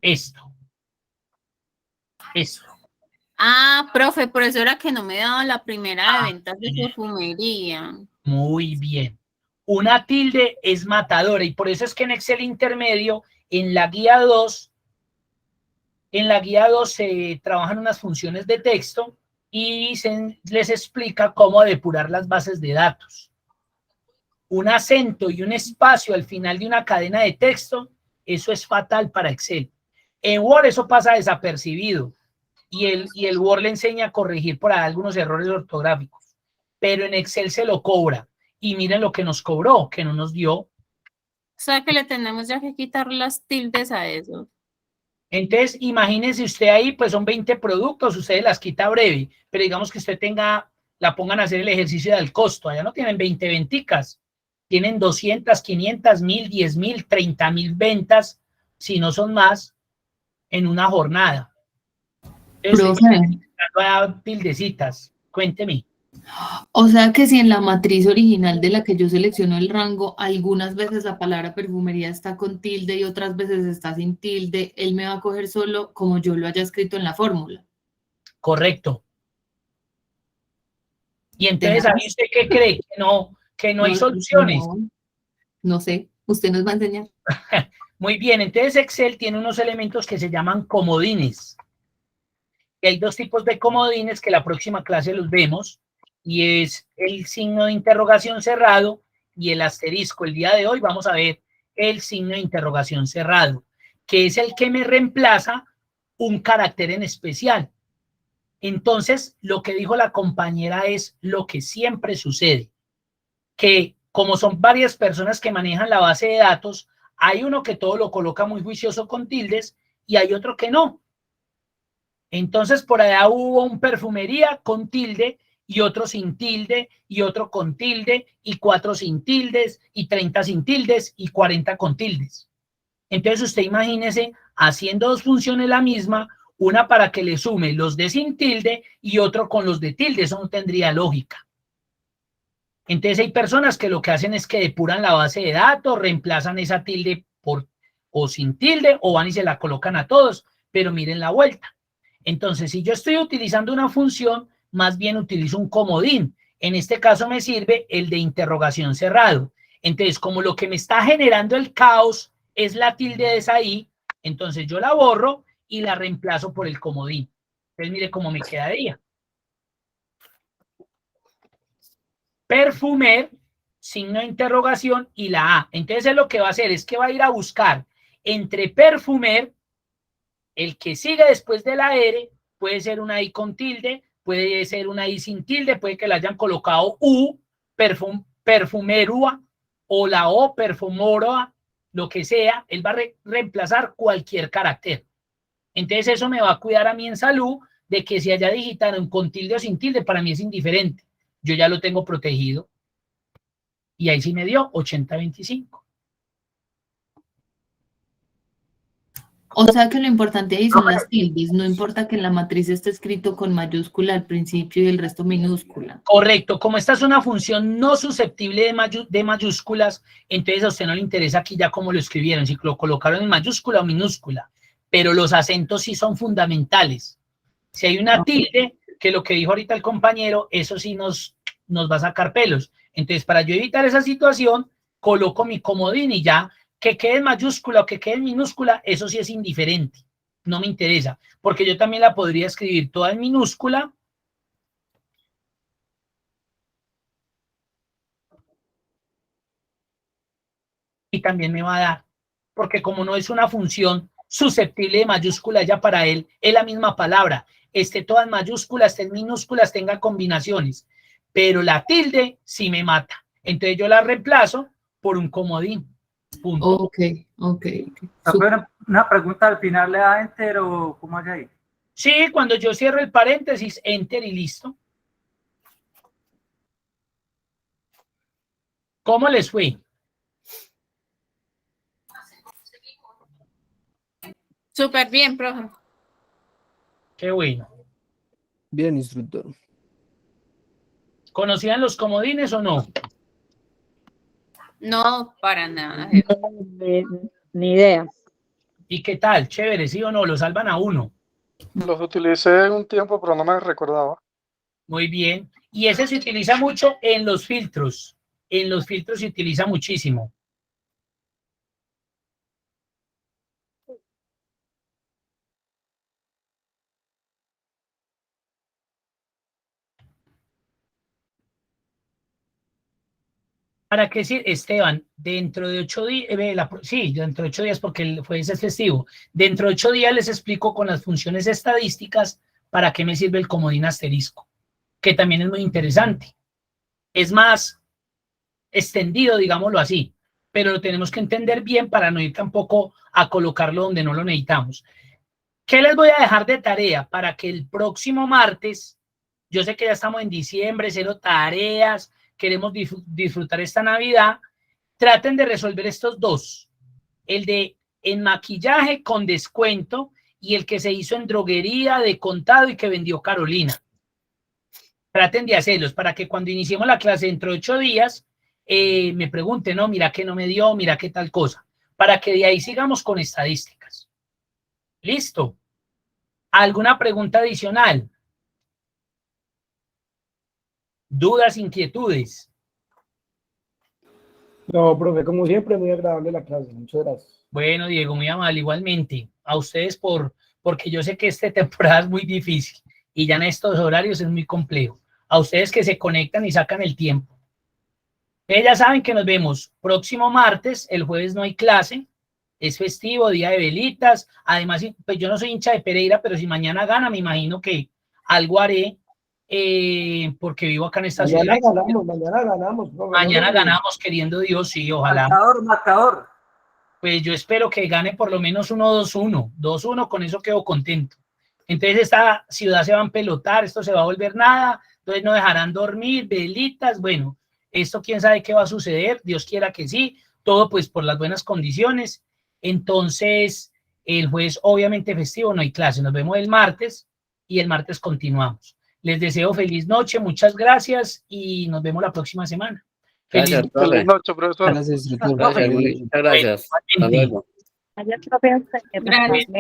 Esto. Profe, por eso era que no me daba la primera de ventas de perfumería. Muy bien. Una tilde es matadora y por eso es que en Excel intermedio, en la guía 2, se trabajan unas funciones de texto y les explica cómo depurar las bases de datos. Un acento y un espacio al final de una cadena de texto, eso es fatal para Excel. En Word eso pasa desapercibido y el Word le enseña a corregir por ahí algunos errores ortográficos, pero en Excel se lo cobra y miren lo que nos cobró, que no nos dio. O sea que le tenemos ya que quitar las tildes a eso. Entonces, imagínense usted ahí, pues son 20 productos, usted las quita breve, pero digamos que usted la pongan a hacer el ejercicio del costo, allá no tienen 20 venticas, tienen 200, 500, 1000, 10,000, 30,000 ventas, si no son más, en una jornada. Entonces, Profe, tildecitas, cuénteme. o sea que si en la matriz original de la que yo selecciono el rango, algunas veces la palabra perfumería está con tilde y otras veces está sin tilde, él me va a coger solo como yo lo haya escrito en la fórmula. Correcto. Y entonces, ¿ahí usted qué cree? Que no hay soluciones. No sé, usted nos va a enseñar. Muy bien, entonces Excel tiene unos elementos que se llaman comodines. Y hay dos tipos de comodines que la próxima clase los vemos, y es el signo de interrogación cerrado y el asterisco. El día de hoy vamos a ver el signo de interrogación cerrado, que es el que me reemplaza un carácter en especial. Entonces, lo que dijo la compañera es lo que siempre sucede, que como son varias personas que manejan la base de datos, hay uno que todo lo coloca muy juicioso con tildes y hay otro que no. Entonces, por allá hubo un perfumería con tilde y otro sin tilde y otro con tilde y 4 sin tildes y 30 sin tildes y 40 con tildes. Entonces, usted imagínese haciendo dos funciones la misma, una para que le sume los de sin tilde y otro con los de tilde. Eso no tendría lógica. Entonces, hay personas que lo que hacen es que depuran la base de datos, reemplazan esa tilde por o sin tilde o van y se la colocan a todos, pero miren la vuelta. Entonces, si yo estoy utilizando una función, más bien utilizo un comodín. En este caso me sirve el de interrogación cerrado. Entonces, como lo que me está generando el caos es la tilde de esa I, entonces yo la borro y la reemplazo por el comodín. Entonces, mire cómo me quedaría. Perfumer, signo de interrogación y la A. Entonces, él lo que va a hacer es que va a ir a buscar entre perfumer, el que sigue después de la R, puede ser una I con tilde, puede ser una I sin tilde, puede que le hayan colocado U, perfumerua, o la O, perfumoroa, lo que sea, él va a reemplazar cualquier carácter. Entonces eso me va a cuidar a mí en salud de que si haya digitaron con tilde o sin tilde, para mí es indiferente. Yo ya lo tengo protegido. Y ahí sí me dio 80-25. O sea que lo importante ahí son las tildes, no importa que en la matriz esté escrito con mayúscula al principio y el resto minúscula. Correcto, como esta es una función no susceptible de mayúsculas, entonces a usted no le interesa aquí ya cómo lo escribieron, si lo colocaron en mayúscula o minúscula, pero los acentos sí son fundamentales. Si hay una tilde, que lo que dijo ahorita el compañero, eso sí nos va a sacar pelos. Entonces, para yo evitar esa situación, coloco mi comodín y ya, que quede en mayúscula o que quede en minúscula, eso sí es indiferente, no me interesa, porque yo también la podría escribir toda en minúscula y también me va a dar, porque como no es una función susceptible de mayúscula, ya para él es la misma palabra, esté toda en mayúsculas, esté en minúsculas, tenga combinaciones, pero la tilde sí me mata, entonces yo la reemplazo por un comodín. Punto. Ok. Una pregunta al final, ¿le da enter o cómo hace ahí? Sí, cuando yo cierro el paréntesis, enter y listo. ¿Cómo les fue? Súper bien, profe. Qué bueno. Bien, instructor. ¿Conocían los comodines o no? No, para nada. Ni idea. ¿Y qué tal? Chévere, ¿sí o no? Lo salvan a uno. Los utilicé un tiempo, pero no me recordaba. Muy bien. Y ese se utiliza mucho en los filtros. En los filtros se utiliza muchísimo. ¿Para qué decir, Esteban? Dentro de 8 días, sí, dentro de 8 días porque el jueves es festivo. Dentro de 8 días les explico con las funciones estadísticas para qué me sirve el comodín asterisco, que también es muy interesante. Es más extendido, digámoslo así, pero lo tenemos que entender bien para no ir tampoco a colocarlo donde no lo necesitamos. ¿Qué les voy a dejar de tarea para que el próximo martes, yo sé que ya estamos en diciembre, 0 tareas, queremos disfrutar esta Navidad, traten de resolver estos dos, el de en maquillaje con descuento y el que se hizo en droguería de contado y que vendió Carolina. Traten de hacerlos para que cuando iniciemos la clase dentro de 8 días, me pregunten, no, mira que no me dio, mira qué tal cosa, para que de ahí sigamos con estadísticas. ¿Listo? ¿Alguna pregunta adicional? ¿Dudas, inquietudes? No, profe, como siempre, muy agradable la clase. Muchas gracias. Bueno, Diego, muy amable, igualmente. A ustedes porque yo sé que esta temporada es muy difícil y ya en estos horarios es muy complejo. A ustedes que se conectan y sacan el tiempo. Ya saben que nos vemos próximo martes, el jueves no hay clase, es festivo, día de velitas. Además, pues yo no soy hincha de Pereira, pero si mañana gana, me imagino que algo haré porque vivo acá en esta ciudad. Mañana ganamos. Profe, mañana ganamos, queriendo Dios, sí, ojalá. Marcador. Pues yo espero que gane por lo menos 1-2-1. 2-1, con eso quedo contento. Entonces esta ciudad se va a empelotar, esto se va a volver nada, entonces no dejarán dormir, velitas, bueno, esto quién sabe qué va a suceder, Dios quiera que sí, todo pues por las buenas condiciones. Entonces el jueves obviamente festivo, no hay clase, nos vemos el martes y el martes continuamos. Les deseo feliz noche, muchas gracias y nos vemos la próxima semana. Gracias, Feliz noche, profesor. Gracias, instructor. Muchas gracias. Hasta luego. Gracias.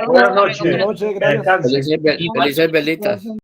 Buenas noches. Felices velitas.